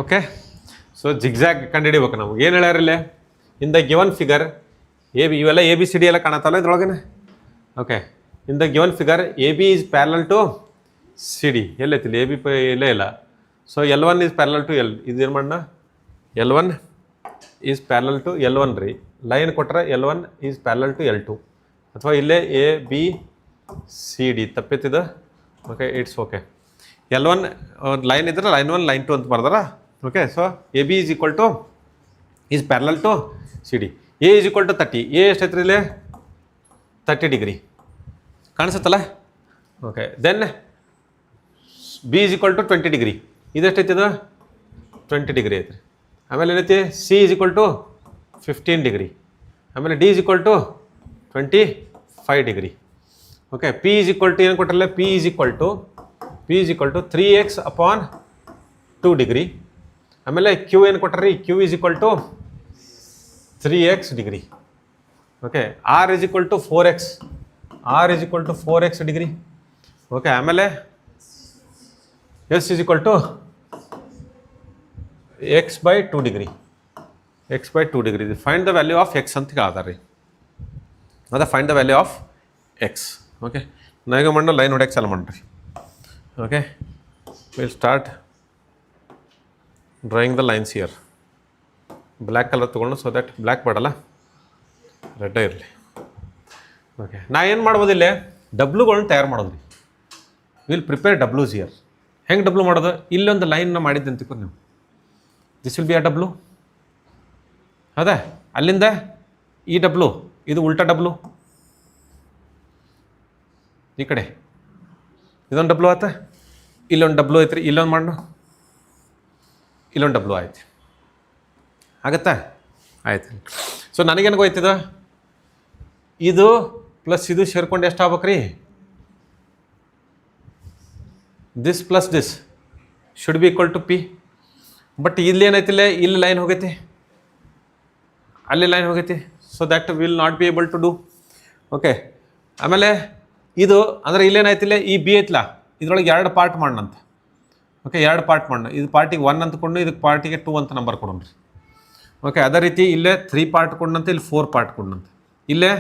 ಓಕೆ, ಸೊ ಜಿಗ್ಜ್ಯಾಗ್ ಕಂಡುಹಿಡಿಬೇಕು ನಾವು. ಏನು ಹೇಳ್ಯಾರ ಇಲ್ಲೇ? ಇನ್ ದ ಗಿವನ್ ಫಿಗರ್ ಇವೆಲ್ಲ ABCD ಎಲ್ಲ ಕಾಣತ್ತಲ್ಲ ಇದ್ರೊಳಗೇನೆ. Okay, in the given figure AB is parallel to CD. ಎಲ್ಲೈತಿಲ್ಲ AB ಇಲ್ಲೇ ಇಲ್ಲ. So L1 is parallel to ಇದೇನು ಮಾಡೋಣ? L1 is parallel to L1 ರೀ. ಲೈನ್ ಕೊಟ್ಟರೆ L1 is parallel to L2 ಅಥವಾ ಇಲ್ಲೇ ABCD ತಪ್ಪಿತ್ತಿದ. Okay, it's okay. L1 line ಇದ್ರೆ ಲೈನ್ 1 ಲೈನ್ 2 ಅಂತ ಬರ್ದಾರ. Okay, so AB is equal to is parallel to CD. A is equal to 30. A ಎಷ್ಟೈತ್ರಿ ಇಲ್ಲಿ? 30 ಡಿಗ್ರಿ ಕಾಣಿಸುತ್ತಲ್ಲ. Okay, then B is equal to 20 degree. ಇದೆಷ್ಟೈತಿದ? 20 ಡಿಗ್ರಿ ಐತ್ರಿ. ಆಮೇಲೆ ಏನೈತಿ? C is equal to 15 degree. ಆಮೇಲೆ D is equal to 25 degree. Okay, P is equal to ಏನು ಕೊಟ್ಟರಲ್ಲ? P is equal to 3x upon 2 degree. ಆಮೇಲೆ Q ಏನು ಕೊಟ್ಟರಿ? Q is equal to 3x degree. Okay, R is equal to 4x. R is equal to 4x degree. Okay, ಆಮೇಲೆ S is equal to x/2 degree. x/2 degree. Find the value of x ಅಂತ ಹೇಳ್ತಾರೆ ರೀ. ಅದ find the value of x. Okay, ನಾವೀಗ ಮಾಡೋ ಲೈನ್ ಹೊಡ್ಯಕ್ಕೆ ಚಾಲು ಮಾಡ್ರಿ. Okay, will start drawing the lines here. Black colour ತೊಗೊಂಡು, ಸೊ ದ್ಯಾಟ್ ಬ್ಲ್ಯಾಕ್ ಮಾಡಲ್ಲ, ರೆಡ್ಡೇ ಇರಲಿ. ಓಕೆ, ನಾ ಏನು ಮಾಡ್ಬೋದಿಲ್ಲ? ಡಬ್ಲುಗಳನ್ನ ತಯಾರು ಮಾಡೋದು ರೀ. ವಿಲ್ ಪ್ರಿಪೇರ್ ಡಬ್ಲೂಸ್ ಹಿಯರ್. ಹೆಂಗೆ ಡಬ್ಲು ಮಾಡೋದು? ಇಲ್ಲೊಂದು ಲೈನ್ನ ಮಾಡಿದ್ದೆ ಅಂತಿಕೋ ನೀವು. This will be a W. ಹೌದಾ? ಅಲ್ಲಿಂದ ಈ ಡಬ್ಲು, ಇದು ಉಲ್ಟಾ ಡಬ್ಲು. ಈ ಕಡೆ ಇದೊಂದು ಡಬ್ಲು ಆಯ್ತಾ? ಇಲ್ಲೊಂದು ಡಬ್ಲು ಐತ್ರಿ. ಇಲ್ಲೊಂದು ಮಾಡೋಣ, ಇಲ್ಲೊಂದು ಡಬ್ಲು ಆಯ್ತು. ಆಗತ್ತಾ? ಆಯ್ತು. ಸೊ ನನಗೇನು ಗೊತ್ತಿದ? ಇದು ಪ್ಲಸ್ ಇದು ಸೇರ್ಕೊಂಡು ಎಷ್ಟು ಆಗ್ಬೇಕು ರೀ? This plus this should be equal to P. But ಇಲ್ಲಿ ಏನೈತಿಲ್ಲ, ಇಲ್ಲಿ ಲೈನ್ ಹೋಗೈತಿ, ಅಲ್ಲಿ ಲೈನ್ ಹೋಗೈತಿ. So that will not be able to do. Okay, ಆಮೇಲೆ ಇದು ಅಂದರೆ ಇಲ್ಲೇನಾಯ್ತಿಲ್ಲ, ಈ B ಐತಿಲ್ಲ, ಇದ್ರೊಳಗೆ 2 ಪಾರ್ಟ್ ಮಾಡೋಣಂತ. ಓಕೆ, 2 ಪಾರ್ಟ್ ಮಾಡೋಣ. ಇದು ಪಾರ್ಟಿಗೆ 1 ಅಂತ ಕೊಂಡು, ಇದಕ್ಕೆ ಪಾರ್ಟಿಗೆ 2 ಅಂತ ನಂಬರ್ ಕೊಡೋಣ್ರಿ. ಓಕೆ, ಅದೇ ರೀತಿ ಇಲ್ಲೇ 3 ಪಾರ್ಟ್ ಕೊಡೋಣಂತ, ಇಲ್ಲಿ 4 ಪಾರ್ಟ್ ಕೊಡೋಣಂತ. ಇಲ್ಲೇ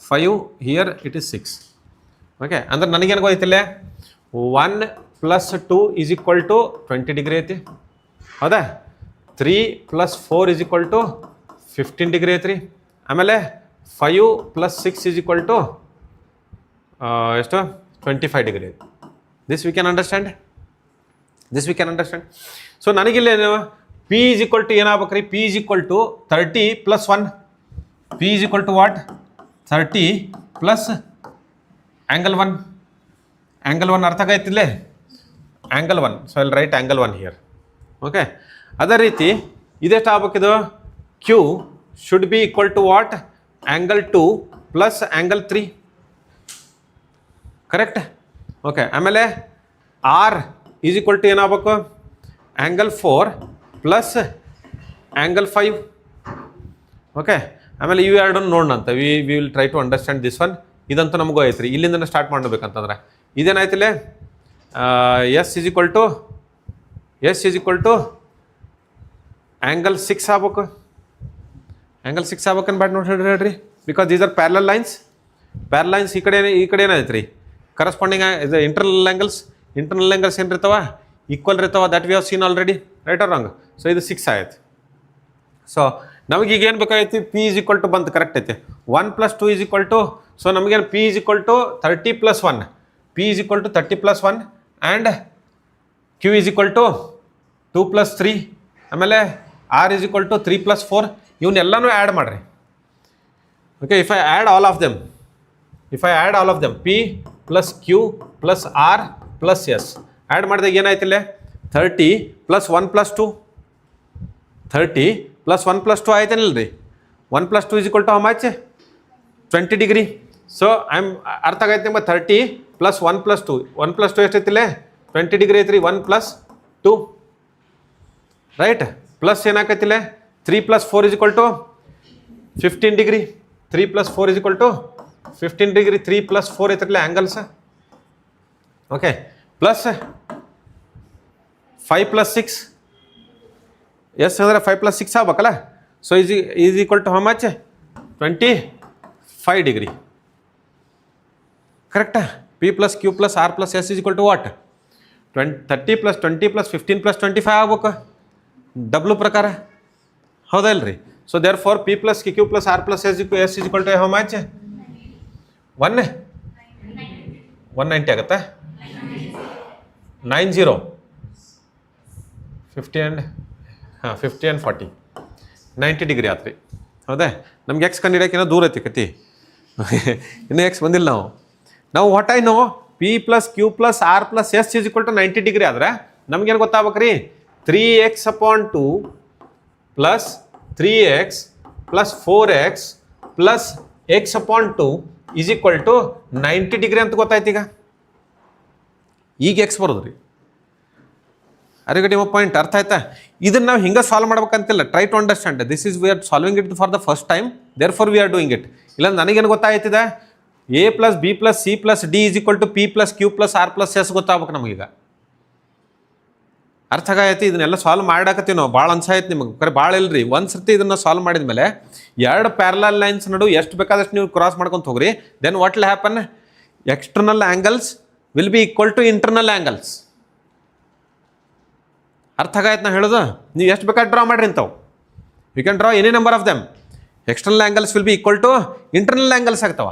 5, ಹಿಯರ್ ಇಟ್ ಈಸ್ 6. ಓಕೆ, ಅಂದ್ರೆ ನನಗೇನು ಗೊತ್ತಿಲ್ಲ? 1 + 2 ಈಸ್ ಈಕ್ವಲ್ ಟು 20 ಡಿಗ್ರಿ ಐತಿ. ಹೌದಾ? 3 + 4 ಈಸ್ ಈಕ್ವಲ್ ಟು 15 ಡಿಗ್ರಿ ಐತ್ರಿ. ಆಮೇಲೆ 5 + 6 ಈಸ್ ಈಕ್ವಲ್ ಟು ಎಷ್ಟು? 25 ಡಿಗ್ರಿ ಐತಿ. This we can understand. So ನನಗಿಲ್ಲೇನು? P ಈಸ್ ಈಕ್ವಲ್ ಟು ಏನಾಗ್ಬೇಕು ರೀ? P is equal to 30 + 1. P is equal to what? 30 plus angle 1. Angle 1 ಅರ್ಥ ಆಗೈತಿಲ್ಲೇ? Angle 1. So I'll write angle 1 here. Okay, ಅದೇ ರೀತಿ ಇದೆಷ್ಟು ಆಗ್ಬೇಕಿದು? Q should be equal to what? Angle 2 plus angle 3. Correct? Okay, ಆಮೇಲೆ R ಈಸ್ ಈಕ್ವಲ್ ಟು ಏನಾಗಬೇಕು? Angle 4 plus angle 5. ಓಕೆ, ಆಮೇಲೆ ಇವು ಎರಡನ್ನು ನೋಡೋಣ ಅಂತ. We will try to understand this one. ಇದಂತೂ ನಮಗೂ ಐತ್ರಿ. ಇಲ್ಲಿಂದ ಸ್ಟಾರ್ಟ್ ಮಾಡಬೇಕಂತಂದ್ರೆ ಇದೇನಾಯ್ತಿಲ್ಲ? S is equal to angle 6 ಆಗ್ಬೇಕು. ಆ್ಯಂಗಲ್ 6 ಆಗ್ಬೇಕನ್ ಬ್ಯಾಡ್ ನೋಡಿ ಹೇಳ್ರಿ. Because these are parallel lines. ಈ ಕಡೆ ಏನಾಯ್ತು ರೀ? ಕರಸ್ಪಾಂಡಿಂಗ್ ಇಂಟರ್ನಲ್ ಆ್ಯಂಗಲ್ಸ್ ಏನಿರ್ತಾವ? ಈಕ್ವಲ್ ಇರ್ತಾವ. That we have seen already. Right or wrong? So ಇದು 6 ಆಯ್ತು. ಸೊ ನಮಗೀಗ ಏನು ಬೇಕಾಗೈತಿ? P ಈಸ್ ಈಕ್ವಲ್ ಟು ಬಂತು. ಕರೆಕ್ಟ್ ಐತಿ. 1 + 2 ಈಸ್ ಈಕ್ವಲ್ ಟು, ಸೊ ನಮಗೇನು P is equal to 30 + 1. P is equal to 30 + 1 and Q is equal to 2 + 3. ಆಮೇಲೆ R ಈಸ್ ಈಕ್ವಲ್ ಟು 3 + 4. ಇವನ್ನೆಲ್ಲನೂ ಆ್ಯಡ್ ಮಾಡಿರಿ. Okay, if I add all of them, P + Q + R plus S add ಮಾಡಿದಾಗ ಏನಾಯ್ತಿಲ್ಲ 30 ಪ್ಲಸ್ 1 ಪ್ಲಸ್ 2 30 ಪ್ಲಸ್ 1 ಪ್ಲಸ್ 2 ಆಯ್ತೇನಿಲ್ಲ ರೀ 1 plus 2 is equal to how much 20 degree so ಅರ್ಥ ಆಗೈತೆ ನಿಮ್ಗೆ 30 ಪ್ಲಸ್ 1 ಪ್ಲಸ್ 2 1 ಪ್ಲಸ್ 2 ಎಷ್ಟೈತಿಲ್ಲ 20 ಡಿಗ್ರಿ ಐತ್ರಿ 1 ಪ್ಲಸ್ 2 ರೈಟ್ ಪ್ಲಸ್ ಏನಾಕೈತಿಲ್ಲ 3 plus 4 is equal to 15 degree 3 plus 4 is equal to 15 degree 3 plus 4 ಐತಿರಲ್ಲ angles okay plus 5 plus 6 S ಅಂದರೆ 5 ಪ್ಲಸ್ 6 ಆಗ್ಬೇಕಲ್ಲ so is equal to how much 25 degree ಕರೆಕ್ಟಾ P plus Q plus R plus S is equal to what 30 plus 20 plus 15 plus 25 ಆಗ್ಬೇಕು ಡಬ್ಲು ಪ್ರಕಾರ ಹೌದಾ ಇಲ್ರಿ so therefore P plus Q plus R plus S is equal to how much 190 ಆಗುತ್ತಾ 90 50 ಆ್ಯಂಡ್ 50 ಆ್ಯಂಡ್ 40 90 ಡಿಗ್ರಿ ಆತ್ರಿ ಹೌದಾ ನಮ್ಗೆ ಎಕ್ಸ್ ಕಂಡಿಡೋಕೆ ದೂರ ಐತಿ ಕತಿ ಇನ್ನೂ ಎಕ್ಸ್ ಬಂದಿಲ್ಲ ನಾವು what I know P plus Q plus R plus S is equal to 90 degree ಆದ್ರೆ ನಮ್ಗೇನು ಗೊತ್ತಾಗ್ಬೇಕ್ರಿ 3x upon 2 plus 3x plus 4x plus x upon 2 is equal to 90 degree ಅಂತ ಗೊತ್ತಾಯ್ತು ಈಗ ಎಕ್ಸ್ ಬರೋದು ರೀ ಅರೆಗ ನಿಮ್ಮ ಪಾಯಿಂಟ್ ಅರ್ಥ ಆಯ್ತಾ ಇದನ್ನು ನಾವು ಹಿಂಗೆ ಸಾಲ್ವ್ ಮಾಡ್ಬೇಕಂತಿಲ್ಲ try to understand this is we are solving it for the first time therefore we are doing it ಇಲ್ಲ ನನಗೇನು ಗೊತ್ತಾಯ್ತಿದೆ A plus B plus C plus D is equal to P plus Q plus R plus S ಗೊತ್ತಾಗ್ಬೇಕು ನಮಗೀಗ ಅರ್ಥ ಆಗೈತಿ ಇದನ್ನೆಲ್ಲ ಸಾಲ್ವ್ ಮಾಡಾಕತ್ತೀವಿ ನಾವು ಭಾಳ ಅನ್ಸಾಯ್ತು ನಿಮಗೆ ಕರೆ ಭಾಳ ಇಲ್ರಿ ಒಂದು ಸರ್ತಿ ಇದನ್ನು ಸಾಲ್ವ್ ಮಾಡಿದ್ಮೇಲೆ 2 ಪ್ಯಾರಲಲ್ ಲೈನ್ಸ್ ನಡು ಎಷ್ಟು ಬೇಕಾದಷ್ಟು ನೀವು ಕ್ರಾಸ್ ಮಾಡ್ಕೊಂತ ಹೋಗ್ರಿ then what will happen external angles will be equal to internal angles ಅರ್ಥ ಆಗೈತೆ ನಾ ಹೇಳೋದು ನೀವು ಎಷ್ಟು ಬೇಕಾದ್ರೆ ಡ್ರಾ ಮಾಡಿರಿ ಇಂಥವು you can draw any number of them external angles will be equal to internal angles ಆಗ್ತಾವ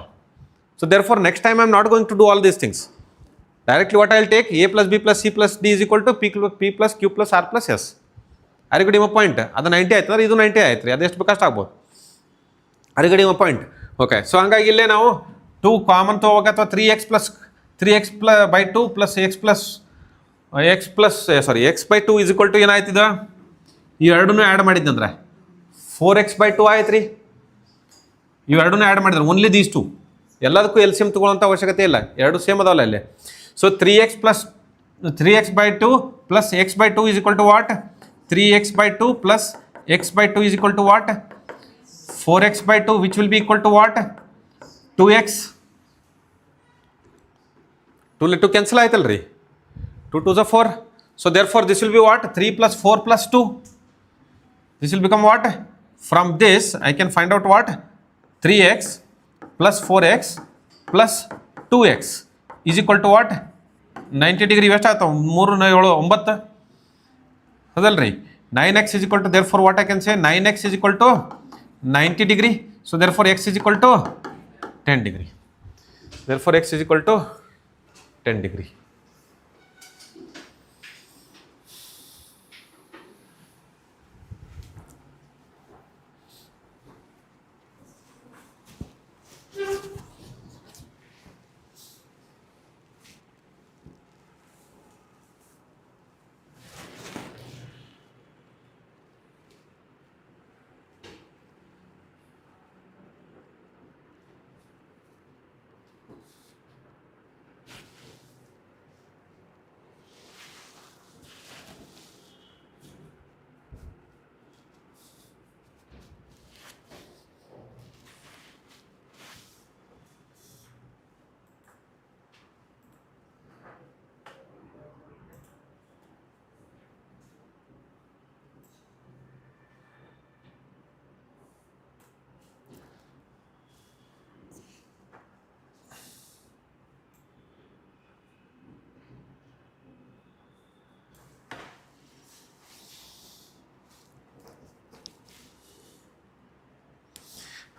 so therefore next time I am not going to do all these things directly what I will take A plus B plus C plus D is equal to P plus Q plus R plus S ಅರಿಗಡಿ ಪಾಯಿಂಟ್ ಅದು 90 ಆಯ್ತು ಅಂದ್ರೆ ಇದು 90 ಆಯ್ತು ರೀ ಅದೆಷ್ಟು ಬೇಕಷ್ಟು ಆಗ್ಬೋದು ಅರಿಗಡಿ ಪಾಯಿಂಟ್ ಓಕೆ ಸೊ ಹಂಗಾಗಿ ಇಲ್ಲೇ ನಾವು 2 ಕಾಮನ್ ತೊಗೋಬೇಕು ಅಥವಾ 3x by 2 plus X by 2 is equal to ಏನಾಯ್ತಿದ ಈ ಎರಡನ್ನೂ ಆ್ಯಡ್ ಮಾಡಿದ್ದಂದ್ರೆ 4x ಬೈ 2 ಆಯ್ತು ರೀ ಇವೆರಡನ್ನೂ ಆ್ಯಡ್ ಮಾಡಿದ್ರೆ ಓನ್ಲಿ ದೀಸ್ 2 ಎಲ್ಲದಕ್ಕೂ ಎಲ್ ಸಿ ಎಮ್ ತೊಗೊಳ್ಳೋಂಥ ಅವಶ್ಯಕತೆ ಇಲ್ಲ ಎರಡು ಸೇಮ್ ಅದಾವಲ್ಲ ಇಲ್ಲಿ so 3x by 2 plus X by 2 is equal to what 3x by 2 plus X by 2 is equal to what 4x by 2 which will be equal to what 2x 2 cancel ಆಯ್ತಲ್ರಿ 2 2s are 4 so therefore this will be what 3 plus 4 plus 2 this will become what from this I can find out what 3x plus 4x plus 2x is equal to what 90 degree ಎಷ್ಟು ಆಯ್ತು 3 7 9 ಹೌದಲ್ರಿ 9x is equal to therefore what I can say 9x is equal to 90 degree so therefore x is equal to 10 degree therefore x is equal to 10 degree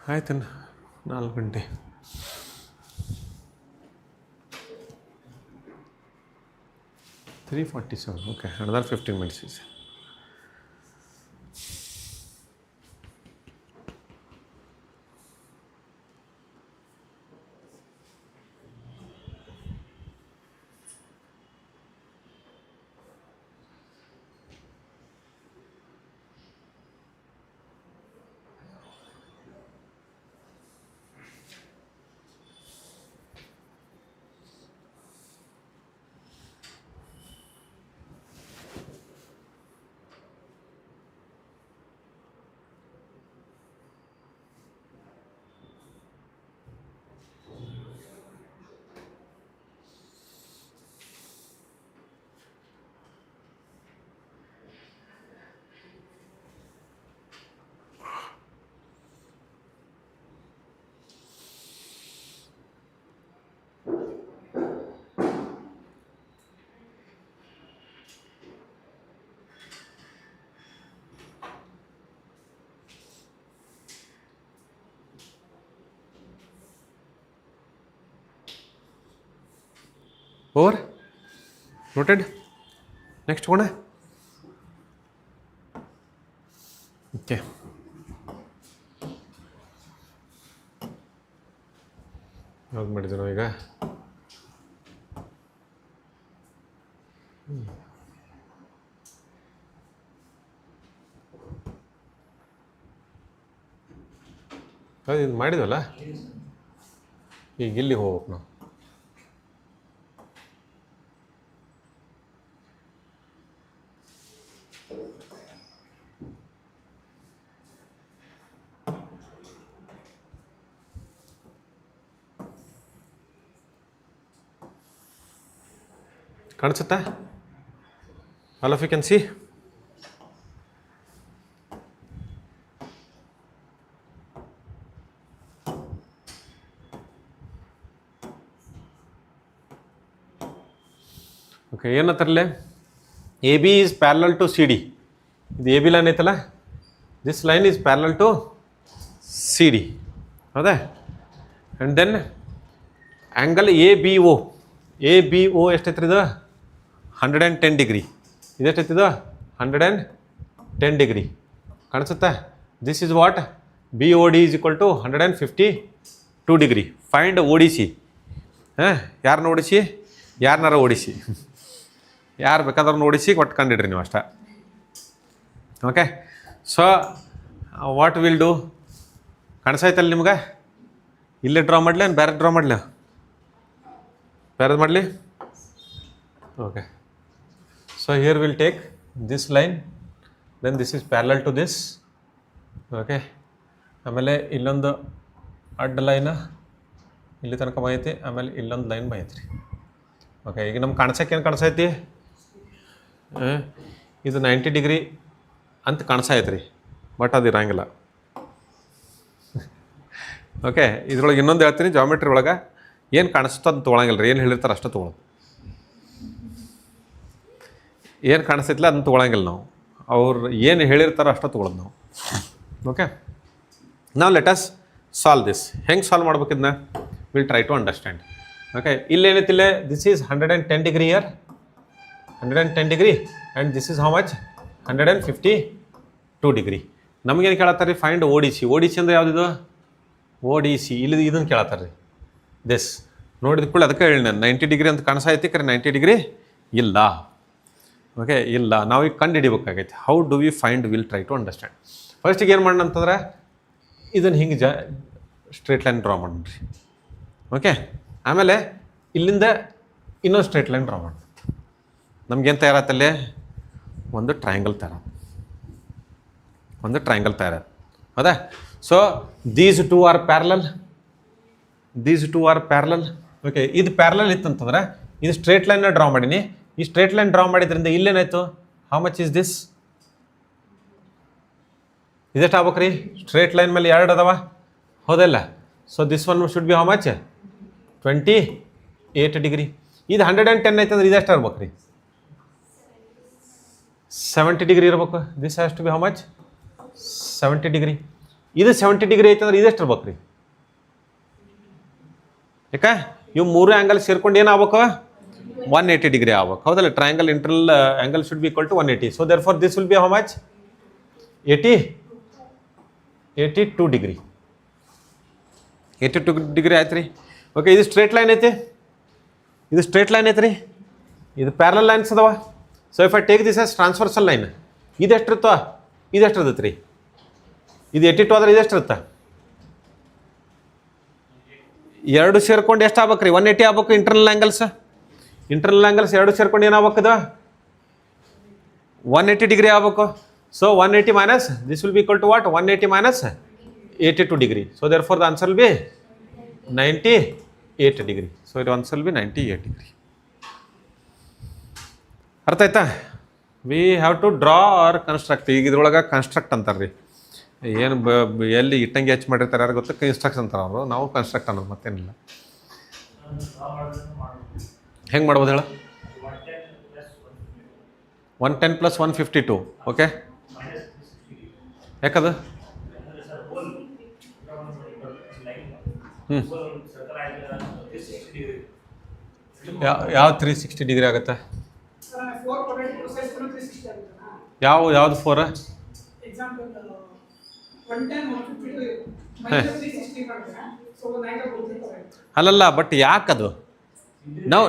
ಆಯ್ತು 4 ಗಂಟೆ 3:47 okay another 15 minutes is over noted. Next ಹೋಗೋಣ. ಓಕೆ, ಯಾವ್ದು ಮಾಡಿದ್ವಿ ನಾವೀಗ? ಅದು ಇದು ಮಾಡಿದ್ವಲ್ಲ, ಈಗ ಇಲ್ಲಿ ಹೋಗ್ಬೇಕು ನಾವು. ಕಾಣಿಸುತ್ತಾ? All of you can see. Okay, ಏನತ್ತರಲ್ಲೇ A B is parallel to C D. ಇದು ಎ ಬಿ ಲೈನ್ ಐತಲ್ಲ, this line is parallel to C D, ಹೌದಾ? And then angle A B O ಎಷ್ಟೈತ್ರಿ ಇದು? 110 ಡಿಗ್ರಿ. ಇದೆಷ್ಟೈತಿದು? 110 ಡಿಗ್ರಿ. ಕಾಣಿಸುತ್ತಾ? This is what? B O D is equal to 152 degree. Find O D C. ಹಾಂ, ಯಾರನ್ನ ಓಡಿಸಿ? ಯಾರನ್ನಾರ ಓಡಿಸಿ, ಯಾರು ಬೇಕಾದ್ರೂ ಓಡಿಸಿ ಒಟ್ಟು ಕಂಡಿಡ್ರಿ ನೀವು ಅಷ್ಟೇ. Okay, so what will do? ಕಾಣಿಸೈತಲ್ಲ ನಿಮ್ಗೆ? ಇಲ್ಲೇ ಡ್ರಾ ಮಾಡಲಿ, ಬೇರೆ ಡ್ರಾ ಮಾಡಲಿ? ಬೇರೆದು ಮಾಡಲಿ. Okay, so here will take this line, then this is parallel to this. Okay, ಆಮೇಲೆ ಇಲ್ಲೊಂದು ಅಡ್ಡ ಲೈನ ಇಲ್ಲಿ ತನಕ ಬೈತಿ, ಆಮೇಲೆ ಇಲ್ಲೊಂದು ಲೈನ್ ಬೈತ್ರಿ. ಓಕೆ, ಈಗ ನಮ್ಗೆ ಕಾಣಿಸೋಕೆ ಏನು ಕಾಣಿಸೈತಿ? ಇದು 90 ಡಿಗ್ರಿ ಅಂತ ಕಾಣಿಸೈತ್ರಿ, ಬಟ್ ಅದು ಇರಂಗಿಲ್ಲ. ಓಕೆ, ಇದ್ರೊಳಗೆ ಇನ್ನೊಂದು ಹೇಳ್ತೀನಿ, ಜಾಮೆಟ್ರಿ ಒಳಗೆ ಏನು ಕಾಣಿಸ್ತೋ ಅದು ತೊಗೊಳಂಗಿಲ್ಲ ರೀ. ಏನು ಹೇಳಿರ್ತಾರೆ ಅಷ್ಟೇ ತೊಗೊಳೋದು. ಏನು ಕಾಣಿಸ್ತೈತಿಲ್ಲ ಅದನ್ನು ತೊಗೊಳಂಗಿಲ್ಲ ನಾವು. ಅವ್ರು ಏನು ಹೇಳಿರ್ತಾರೋ ಅಷ್ಟೇ ತೊಗೊಳೋದು ನಾವು. ಓಕೆ, ನಾವು ಲೆಟ್ ಅಸ್ ಸಾಲ್ವ್ ದಿಸ್. ಹೆಂಗೆ ಸಾಲ್ವ್ ಮಾಡ್ಬೇಕಿದ್ನ will try to understand. Okay, ಇಲ್ಲೇನೈತಿಲ್ಲ, this is 110 degree here, 110 degree, and this is how much? 152 degree. ನಮಗೇನು ಕೇಳತ್ತಾರೆ ರೀ? Find O D C. O D C ಅಂದರೆ ಯಾವುದಿದು? ಒ ಡಿ ಸಿ ಇಲ್ಲಿ ಇದನ್ನು ಕೇಳತ್ತಾರೆ ರೀ. ದಿಸ್ ನೋಡಿದ ಕೂಡ ಅದಕ್ಕೆ ಹೇಳಿ ನಾನು 90 ಡಿಗ್ರಿ ಅಂತ ಕಾಣಿಸೈತಿ, ಕರೆ 90 ಡಿಗ್ರಿ ಇಲ್ಲ. ಓಕೆ, ಇಲ್ಲ. ನಾವು ಈಗ ಕಂಡು ಹಿಡಿಬೇಕಾಗೈತಿ. How do we find? Will try to understand. ಫಸ್ಟಿಗೆ ಏನು ಮಾಡೋಣ ಅಂತಂದ್ರೆ ಇದನ್ನು ಹಿಂಗೆ ಸ್ಟ್ರೇಟ್ ಲೈನ್ ಡ್ರಾ ಮಾಡ್ರಿ. ಓಕೆ, ಆಮೇಲೆ ಇಲ್ಲಿಂದ ಇನ್ನೊಂದು ಸ್ಟ್ರೇಟ್ ಲೈನ್ ಡ್ರಾ ಮಾಡೋಣ. ನಮ್ಗೇನು ತಯಾರಾತಲ್ಲೇ? ಒಂದು ಟ್ರಯಾಂಗಲ್ ತಯಾರಾದ, ಹೌದಾ? So these two are parallel. Okay, ಇದು ಪ್ಯಾರಲಲ್ ಇತ್ತಂತಂದ್ರೆ ಇದು ಸ್ಟ್ರೇಟ್ ಲೈನ್ನ ಡ್ರಾ ಮಾಡೀನಿ. ಈ ಸ್ಟ್ರೇಟ್ ಲೈನ್ ಡ್ರಾ ಮಾಡಿದ್ರಿಂದ ಇಲ್ಲೇನಾಯ್ತು? How much is this? ಇದೆಷ್ಟು ಆಗ್ಬೇಕು ರೀ? ಸ್ಟ್ರೇಟ್ ಲೈನ್ ಮೇಲೆ 2 ಅದಾವ, ಹೌದಲ್ಲ? So this one should be how much? 28 degree. ಇದು 110 ಐತಂದ್ರೆ ಇದೆಷ್ಟು ಇರ್ಬೇಕು ರೀ? 70 ಡಿಗ್ರಿ ಇರ್ಬೇಕು. This has to be how much? 70 degree. ಇದು 70 ಡಿಗ್ರಿ ಐತಂದ್ರೆ ಇದೆಷ್ಟು ಇರ್ಬೇಕು ರೀ? ಯಾಕೆ ಇವು 3 ಆ್ಯಂಗಲ್ ಸೇರ್ಕೊಂಡು ಏನಾಗಬೇಕು? 180 ಡಿಗ್ರಿ ಆಗ್ಬೇಕು, ಹೌದಲ್ಲ? Triangle internal angle should be equal to 180. So therefore this will be how much? 82 degree. 82 degree ಆಯ್ತು ರೀ. ಓಕೆ, ಇದು ಸ್ಟ್ರೇಟ್ ಲೈನ್ ಐತಿ, ಇದು ಪ್ಯಾರಲಲ್ ಲೈನ್ಸ್ ಅದಾವ. So if I take this as transversal line, ಇದೆಷ್ಟಿರುತ್ತೋ? ಇದೆಷ್ಟು ಇರ್ತೈತೆ ರೀ? ಇದು 82 ಆದ್ರೆ ಇದೆಷ್ಟಿರುತ್ತೆ? 2 ಸೇರ್ಕೊಂಡು ಎಷ್ಟು ಆಗ್ಬೇಕು ರೀ? 180 ಆಗ್ಬೇಕು. ಇಂಟರ್ನಲ್ ಆ್ಯಂಗಲ್ಸ್ 2 ಸೇರ್ಕೊಂಡು ಏನಾಗ್ಬೇಕದ? 180 ಡಿಗ್ರಿ ಆಗ್ಬೇಕು. So 180 minus this will be equal to what? 180 minus 82 degree. So therefore the answer will be 98 degree. So ಇದು ಆನ್ಸರ್ ವಿಲ್ ಬಿ 98 ಡಿಗ್ರಿ. ಅರ್ಥ ಆಯ್ತಾ? We have to draw or construct. ಈಗ ಇದ್ರೊಳಗೆ ಕನ್ಸ್ಟ್ರಕ್ಟ್ ಅಂತಾರೆ ರೀ. ಏನು ಎಲ್ಲಿ ಇಟ್ಟಂಗೆ ಹೆಚ್ಚು ಮಾಡಿರ್ತಾರೆ ಯಾರು ಗೊತ್ತಾ? ಕನ್ಸ್ಟ್ರಕ್ಟ್ ಅಂತಾರೆ ಅವರು. ನಾವು ಕನ್ಸ್ಟ್ರಕ್ಟ್ ಅನ್ನೋದು ಮತ್ತೇನಿಲ್ಲ. ಹೆಂಗೆ ಮಾಡ್ಬೋದು ಹೇಳ? 110 + 152. ಓಕೆ, ಯಾಕದು? ಯಾವ 360 ಡಿಗ್ರಿ ಆಗುತ್ತೆ? ಯಾವ್ದು 4? ಅಲ್ಲಲ್ಲ, ಬಟ್ ಯಾಕದು ನಾವು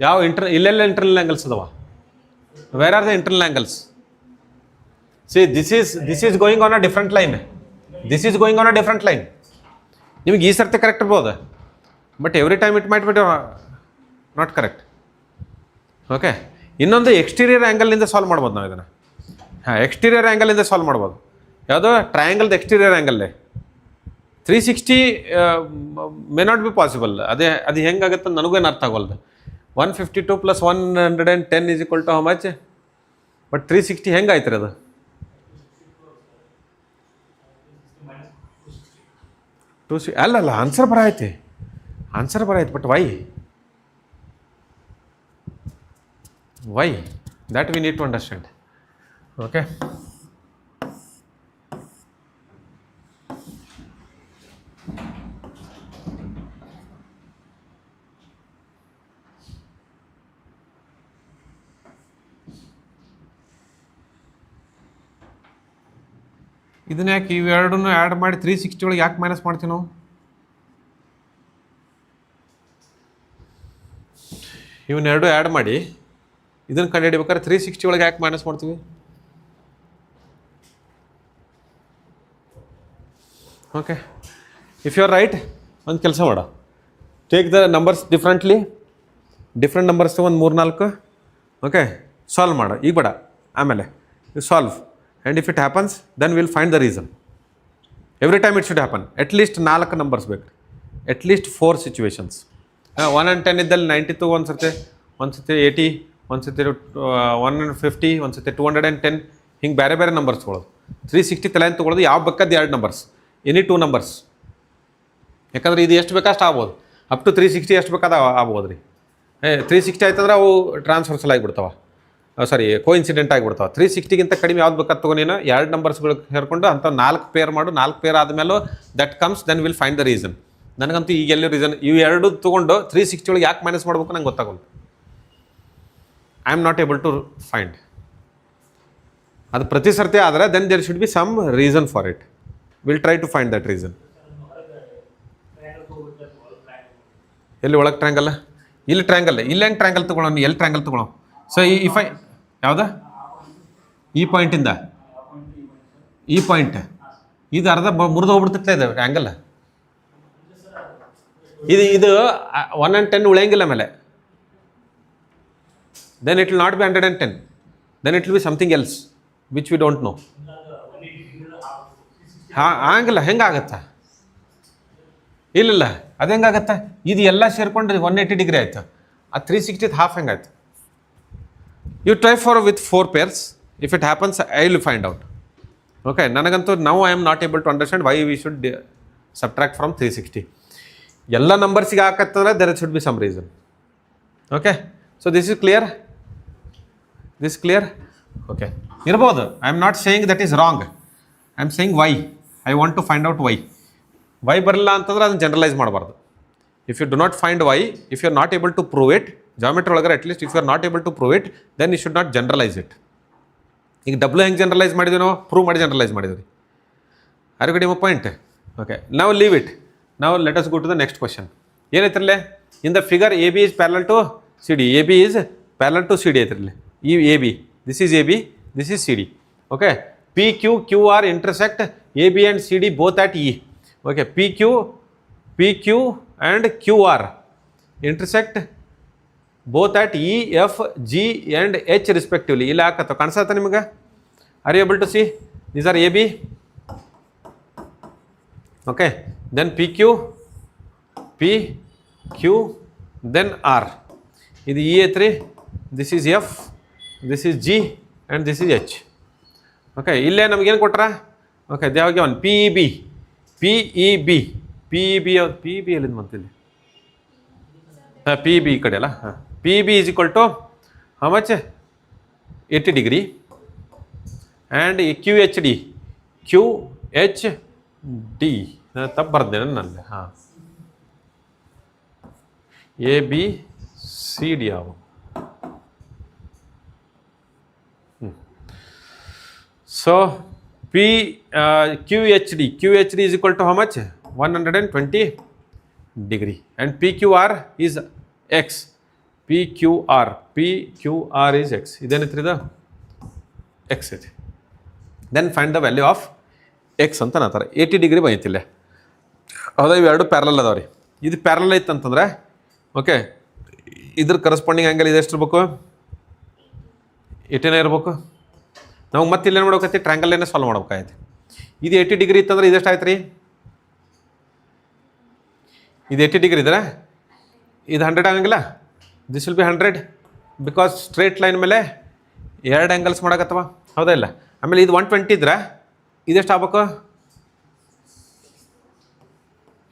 ಯಾವ ಇಲ್ಲೆಲ್ಲ ಇಂಟರ್ನಲ್ ಆ್ಯಂಗಲ್ಸ್ ಅದಾವ? Where are the internal angles? See this is going on a different line. This is going on a different line. ನಿಮ್ಗೆ ಈ ಸರ್ತಿ ಕರೆಕ್ಟ್ ಇರ್ಬೋದು, but every time it might be not correct. Okay, ಇನ್ನೊಂದು ಎಕ್ಸ್ಟೀರಿಯರ್ ಆ್ಯಂಗಲ್ನಿಂದ ಸಾಲ್ವ್ ಮಾಡ್ಬೋದು ನಾವು ಇದನ್ನು. ಹಾಂ, ಎಕ್ಸ್ಟೀರಿಯರ್ ಆ್ಯಂಗಲಿಂದ ಸಾಲ್ವ್ ಮಾಡ್ಬೋದು. ಯಾವುದೋ ಟ್ರಯಾಂಗಲ್ದು ಎಕ್ಸ್ಟೀರಿಯರ್ ಆ್ಯಂಗಲ್ಲೇ 360 ಮೇ ನಾಟ್ ಬಿ ಪಾಸಿಬಲ್. ಅದು ಹೆಂಗಾಗುತ್ತೆ ನನಗೇನು ಅರ್ಥ ಆಗೋಲ್ದು. 152 + 110 = ಹೌ ಮಚ್? ಬಟ್ 360 ಹೆಂಗಾಯ್ತು ರೀ ಅದು? ಅಲ್ಲಲ್ಲ, ಆನ್ಸರ್ ಬರೈತಿ, but why that we need to understand. Okay, ಇದನ್ನ ಯಾಕೆ ಇವೆರಡನ್ನು ಆ್ಯಡ್ ಮಾಡಿ 360 ಒಳಗೆ ಯಾಕೆ ಮೈನಸ್ ಮಾಡ್ತೀವಿ ನಾವು? ಇವನ್ನೆರಡು ಆ್ಯಡ್ ಮಾಡಿ ಇದನ್ನು ಕಂಡು ಹಿಡಿಬೇಕಾದ್ರೆ 360 ಒಳಗೆ ಯಾಕೆ ಮೈನಸ್ ಮಾಡ್ತೀವಿ? Okay, if you are right, ಒಂದು ಕೆಲಸ ಮಾಡ, take the numbers different numbers ಒಂದು 3-4. ಓಕೆ, ಸಾಲ್ವ್ ಮಾಡು ಈಗ ಬೇಡ, ಆಮೇಲೆ solve. And if it happens, then we'll find the reason. Every time it should happen. At least 4 numbers ಬೇಕು, at least 4 situations. 1 and 10 ಇದ್ದಲ್ಲಿ 92 ಒಂದ್ಸತಿ 80, ಒಂದ್ಸತಿ 150, ಒಂದ್ಸತಿ 210, ಹಿಂಗೆ ಬೇರೆ ನಂಬರ್ಸ್ ತೊಗೊಳೋದು. 360 ತಲೆ ಅಂತ ತೊಗೊಳೋದು, ಯಾವ ಬೇಕಾದ 2 ನಂಬರ್ಸ್, ಎನಿ 2 ನಂಬರ್ಸ್. ಯಾಕಂದ್ರೆ ಇದು ಎಷ್ಟು ಬೇಕಷ್ಟು ಆಗ್ಬೋದು, ಅಪ್ ಟು 360 ಎಷ್ಟು ಬೇಕಾದ ಆಗ್ಬೋದು ರೀ. 360 ಆಯ್ತಂದ್ರೆ ಅವು ಟ್ರಾನ್ಸ್ಫರ್ಸಲ್ ಆಗಿಬಿಡ್ತಾವೆ, ಸಾರಿ ಕೋಇನ್ಸಿಡೆಂಟ್ ಆಗಿಬಿಡ್ತಾವೆ. 360ಗಿಂತ ಕಡಿಮೆ ಯಾವ್ದು ಬೇಕಾದ ತೊಗೊಂಡು 2 ನಂಬರ್ಸ್ಗಳು ಸೇರಿಕೊಂಡು ಅಂತ 4 ಪೇರ್ ಮಾಡು. 4 ಪೇರ್ ಆದಮೇಲೆ that comes, then will find the reason. ನನಗಂತೂ ಈಗ ಎಲ್ಲಿ ರೀಸನ್ ಇವು ಎರಡು ತೊಗೊಂಡು 360 ಒಳಗೆ ಯಾಕೆ ಮೈನಸ್ ಮಾಡ್ಬೇಕು ನಂಗೆ ಗೊತ್ತಾಗಲ್ಲ. I am not able to find. ಅದು ಪ್ರತಿ ಸರ್ತಿ ಆದರೆ then there should be some reason for it. Will try to find that reason. ಎಲ್ಲಿ ಒಳಗೆ ಟ್ರ್ಯಾಂಗಲ್? ಇಲ್ಲಿ ಟ್ರ್ಯಾಂಗಲ್, ಇಲ್ಲಿ ಹೆಂಗೆ ಟ್ರ್ಯಾಂಗಲ್ ತೊಗೊಳ್ಳೋಣ? ಎಲ್ಲಿ ಟ್ರ್ಯಾಂಗಲ್ ತೊಗೊಳ್ಳೋ? ಸೊ ಇಫ್ ಐ ಯಾವ್ದು ಈ ಪಾಯಿಂಟಿಂದ ಈ ಪಾಯಿಂಟ್ ಇದು ಅರ್ಧ ಮುರಿದು ಹೋಗ್ಬಿಡ್ತಿತ್ತ ಇದು ಆ್ಯಂಗಲ್. ಇದು 1 and 10 ಉಳಿಯಂಗಿಲ್ಲ ಮೇಲೆ. Then it will not be 110, then it will be something else which we don't know. ಹಾಂ, ಹಂಗಿಲ್ಲ, ಹೆಂಗಾಗತ್ತಾ? ಇಲ್ಲ, ಅದು ಹೆಂಗಾಗತ್ತಾ? ಇದು ಎಲ್ಲ ಸೇರ್ಕೊಂಡು 180 ಡಿಗ್ರಿ ಆಯಿತು. ಆ 360 half ಹೆಂಗಾಯ್ತು? You try with 4 pairs. If it happens, I will find out. Okay, ನನಗಂತೂ now I am not able to understand why we should subtract from 360. ಎಲ್ಲ ನಂಬರ್ಸಿಗೆ ಹಾಕತ್ತಂದ್ರೆ there should be some reason. Okay, so this is clear? Okay, ಇರ್ಬೋದು. I am not saying that is wrong. I am saying why. I want to find out why. Why ಬರಲ್ಲ ಅಂತಂದ್ರೆ ಅದನ್ನು ಜನರಲೈಸ್ ಮಾಡಬಾರ್ದು. If you do not find why, if you are not able to prove it, geometry ಒಳಗಡೆ at least if you are not able to prove it, then you should not generalise it. ಈಗ ಡಬ್ಲ್ಯೂ ಹೆಂಗೆ ಜನರಲೈಸ್ ಮಾಡಿದ್ವಿ ನಾವು? ಪ್ರೂವ್ ಮಾಡಿ ಜನರಲೈಸ್ ಮಾಡಿದ್ವಿ. Are you getting my point? Okay, ನಾವು ಲೀವ್ ಇಟ್. ನಾವು let us go to the next question. ಏನೈತಿರಲ್ಲೇ in the figure A B is parallel to C D. A B is parallel to C D ಐತಿರಲಿ. ಈ A B, this is A B, this is C D. Okay, P Q R intersect A B and C D both at E. Okay, P Q and Q R intersect both at E, F, G and H respectively. ಇಲ್ಲಿ ಹಾಕತ್ತ ಕಾಣಿಸತ್ತ ನಿಮಗೆ? Are you able to see? These are A B. Okay, then P Q then R. ಇದು ಇ ಐತ್ರಿ, this is F, this is G and this is H. Okay, ಇಲ್ಲೇ ನಮಗೇನು ಕೊಟ್ರ? ಓಕೆ, ದೇವಾಗ ಒನ್ ಪಿ ಇ ಬಿ ಎಲ್ಲಿಂದ ಬಂತಿಲ್ಲಿ? ಹಾಂ, ಪಿ ಬಿ ಈ ಕಡೆ ಅಲ್ಲ. ಹಾಂ, P B is equal to how much? 80 degree. And Q H D ತಪ್ಪು ಬರ್ದೇನೆ ನನಗೆ. ಹಾಂ, A B C D ಆಗ್ಬೇಕು. So QHD is equal to how much? 120 degree, and PQR is X. PQR is X. ಇದೇನಿತ್ರಿ ಇದು? X ಇದೆ. Then find the value of X ಅಂತ ಅಂತಾರೆ. 80 ಡಿಗ್ರಿ ಬಂದಿತ್ತಿಲ್ಲ. ಹೌದಾ, ಇವೆರಡು ಪ್ಯಾರಲಲ್ ಅದಾವ ರೀ. ಇದು ಪ್ಯಾರಲಲ್ ಇತ್ತಂತಂದ್ರೆ ಓಕೆ, ಇದ್ರ ಕರೆಸ್ಪಾಂಡಿಂಗ್ ಆ್ಯಂಗಲ್ ಇದು ಎಷ್ಟಿರ್ಬೇಕು? 80 ಇರಬೇಕು. ನಾವು ಮತ್ತೆ ಇಲ್ಲೇನು ಮಾಡ್ಬೇಕೈತಿ? ಟ್ರ್ಯಾಂಗಲ್ಲೇನೆ ಸಾಲ್ವ್ ಮಾಡ್ಬೇಕಾಯ್ತು. ಇದು 80 ಡಿಗ್ರಿ ಇತ್ತಂದ್ರೆ ಇದೆಷ್ಟು ಆಯ್ತು ರೀ? ಇದು 80 ಡಿಗ್ರಿ ಇದ್ರೆ ಇದು 100 ಆಗಂಗಿಲ್ಲ. This will B 100 because straight line ಮೇಲೆ ಎರಡು ಆ್ಯಂಗಲ್ಸ್ ಮಾಡೋಕತ್ತವ, ಹೌದಾ ಇಲ್ಲ? ಆಮೇಲೆ ಇದು 120 ಇದ್ರೆ ಇದೆಷ್ಟು ಆಗ್ಬೇಕು?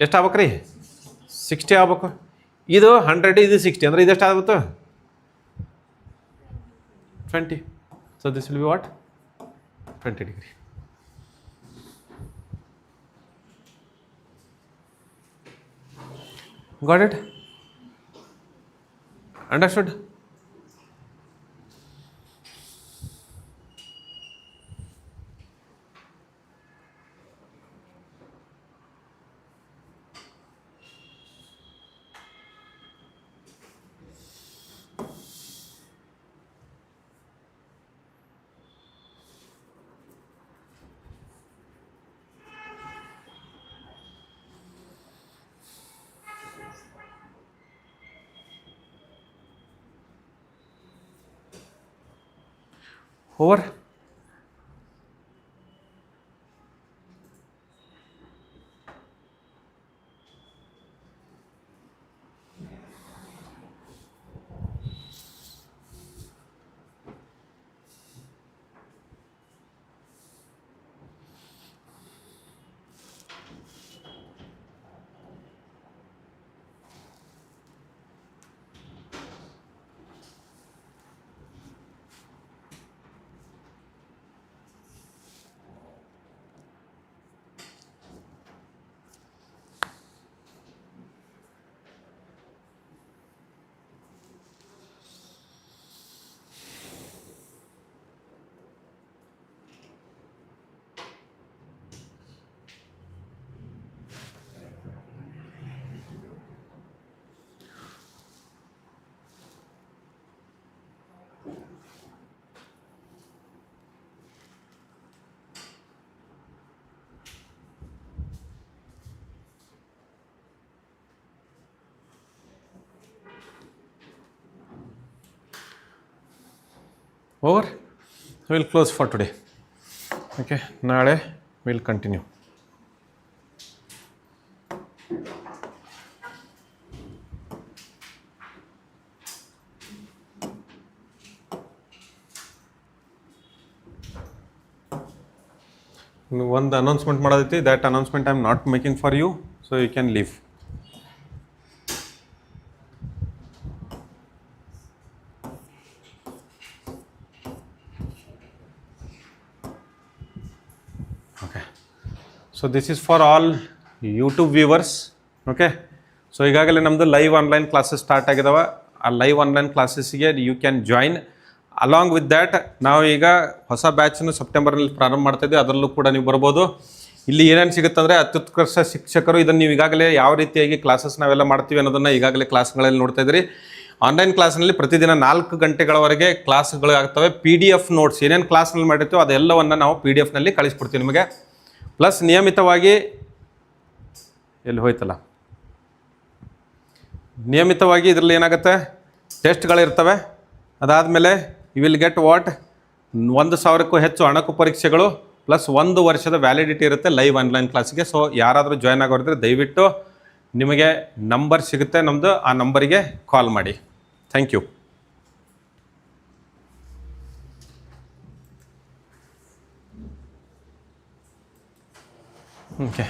ಎಷ್ಟು ಆಗ್ಬೇಕು ರೀ? 60 ಆಗ್ಬೇಕು. ಇದು 100, ಇದು 60 ಅಂದರೆ ಇದೆಷ್ಟು ಆಗ್ಬೇಕು? 20. So this will be what? 20 degree. Got it? Understood? Over. Over. We'll close for today. Okay, ನಾಳೆ we'll continue. ಒಂದು announcement ಮಾಡೋದೈತಿ. that announcement I'm not making for you, so you can leave. So this is for all YouTube viewers. Okay, so ಈಗಾಗಲೇ ನಮ್ಮದು ಲೈವ್ ಆನ್ಲೈನ್ ಕ್ಲಾಸಸ್ ಸ್ಟಾರ್ಟ್ ಆಗಿದಾವೆ. ಆ ಲೈವ್ ಆನ್ಲೈನ್ ಕ್ಲಾಸಸ್ಸಿಗೆ you can join. Along with that ನಾವು ಈಗ ಹೊಸ ಬ್ಯಾಚನ್ನು ಸೆಪ್ಟೆಂಬರ್ನಲ್ಲಿ ಪ್ರಾರಂಭ ಮಾಡ್ತಾಯಿದ್ವಿ, ಅದರಲ್ಲೂ ಕೂಡ ನೀವು ಬರ್ಬೋದು. ಇಲ್ಲಿ ಏನೇನು ಸಿಗುತ್ತಂದರೆ ಅತ್ಯುತ್ಕೃಷ್ಟ ಶಿಕ್ಷಕರು, ಇದನ್ನು ನೀವು ಈಗಾಗಲೇ ಯಾವ ರೀತಿಯಾಗಿ ಕ್ಲಾಸಸ್ ನಾವೆಲ್ಲ ಮಾಡ್ತೀವಿ ಅನ್ನೋದನ್ನು ಈಗಾಗಲೇ ಕ್ಲಾಸ್ಗಳಲ್ಲಿ ನೋಡ್ತಾ ಇದ್ದೀರಿ. ಆನ್ಲೈನ್ ಕ್ಲಾಸ್ನಲ್ಲಿ ಪ್ರತಿದಿನ 4 ಗಂಟೆಗಳವರೆಗೆ ಕ್ಲಾಸ್ಗಳು ಆಗ್ತವೆ. PDF ನೋಟ್ಸ್ ಏನೇನು ಕ್ಲಾಸ್ನಲ್ಲಿ ಮಾಡಿರ್ತೀವೋ ಅದೆಲ್ಲವನ್ನು ನಾವು PDF ನಲ್ಲಿ ಕಳಿಸ್ಕೊಡ್ತೀವಿ ನಿಮಗೆ. ಪ್ಲಸ್ ನಿಯಮಿತವಾಗಿ ಎಲ್ಲಿ ಹೋಯ್ತಲ್ಲ, ನಿಯಮಿತವಾಗಿ ಇದರಲ್ಲಿ ಏನಾಗುತ್ತೆ, ಟೆಸ್ಟ್ಗಳಿರ್ತವೆ. ಅದಾದಮೇಲೆ ಯು ವಿಲ್ ಗೆಟ್ ವಾಟ್ 1,000ಕ್ಕೂ ಹೆಚ್ಚು ಅಣಕು ಪರೀಕ್ಷೆಗಳು ಪ್ಲಸ್ 1 ವರ್ಷದ ವ್ಯಾಲಿಡಿಟಿ ಇರುತ್ತೆ ಲೈವ್ ಆನ್ಲೈನ್ ಕ್ಲಾಸಿಗೆ. ಸೊ ಯಾರಾದರೂ ಜಾಯ್ನ್ ಆಗೋರಿದ್ರೆ ದಯವಿಟ್ಟು ನಿಮಗೆ ನಂಬರ್ ಸಿಗುತ್ತೆ ನಮ್ಮದು, ಆ ನಂಬರಿಗೆ ಕಾಲ್ ಮಾಡಿ. Thank you. ಓಕೆ.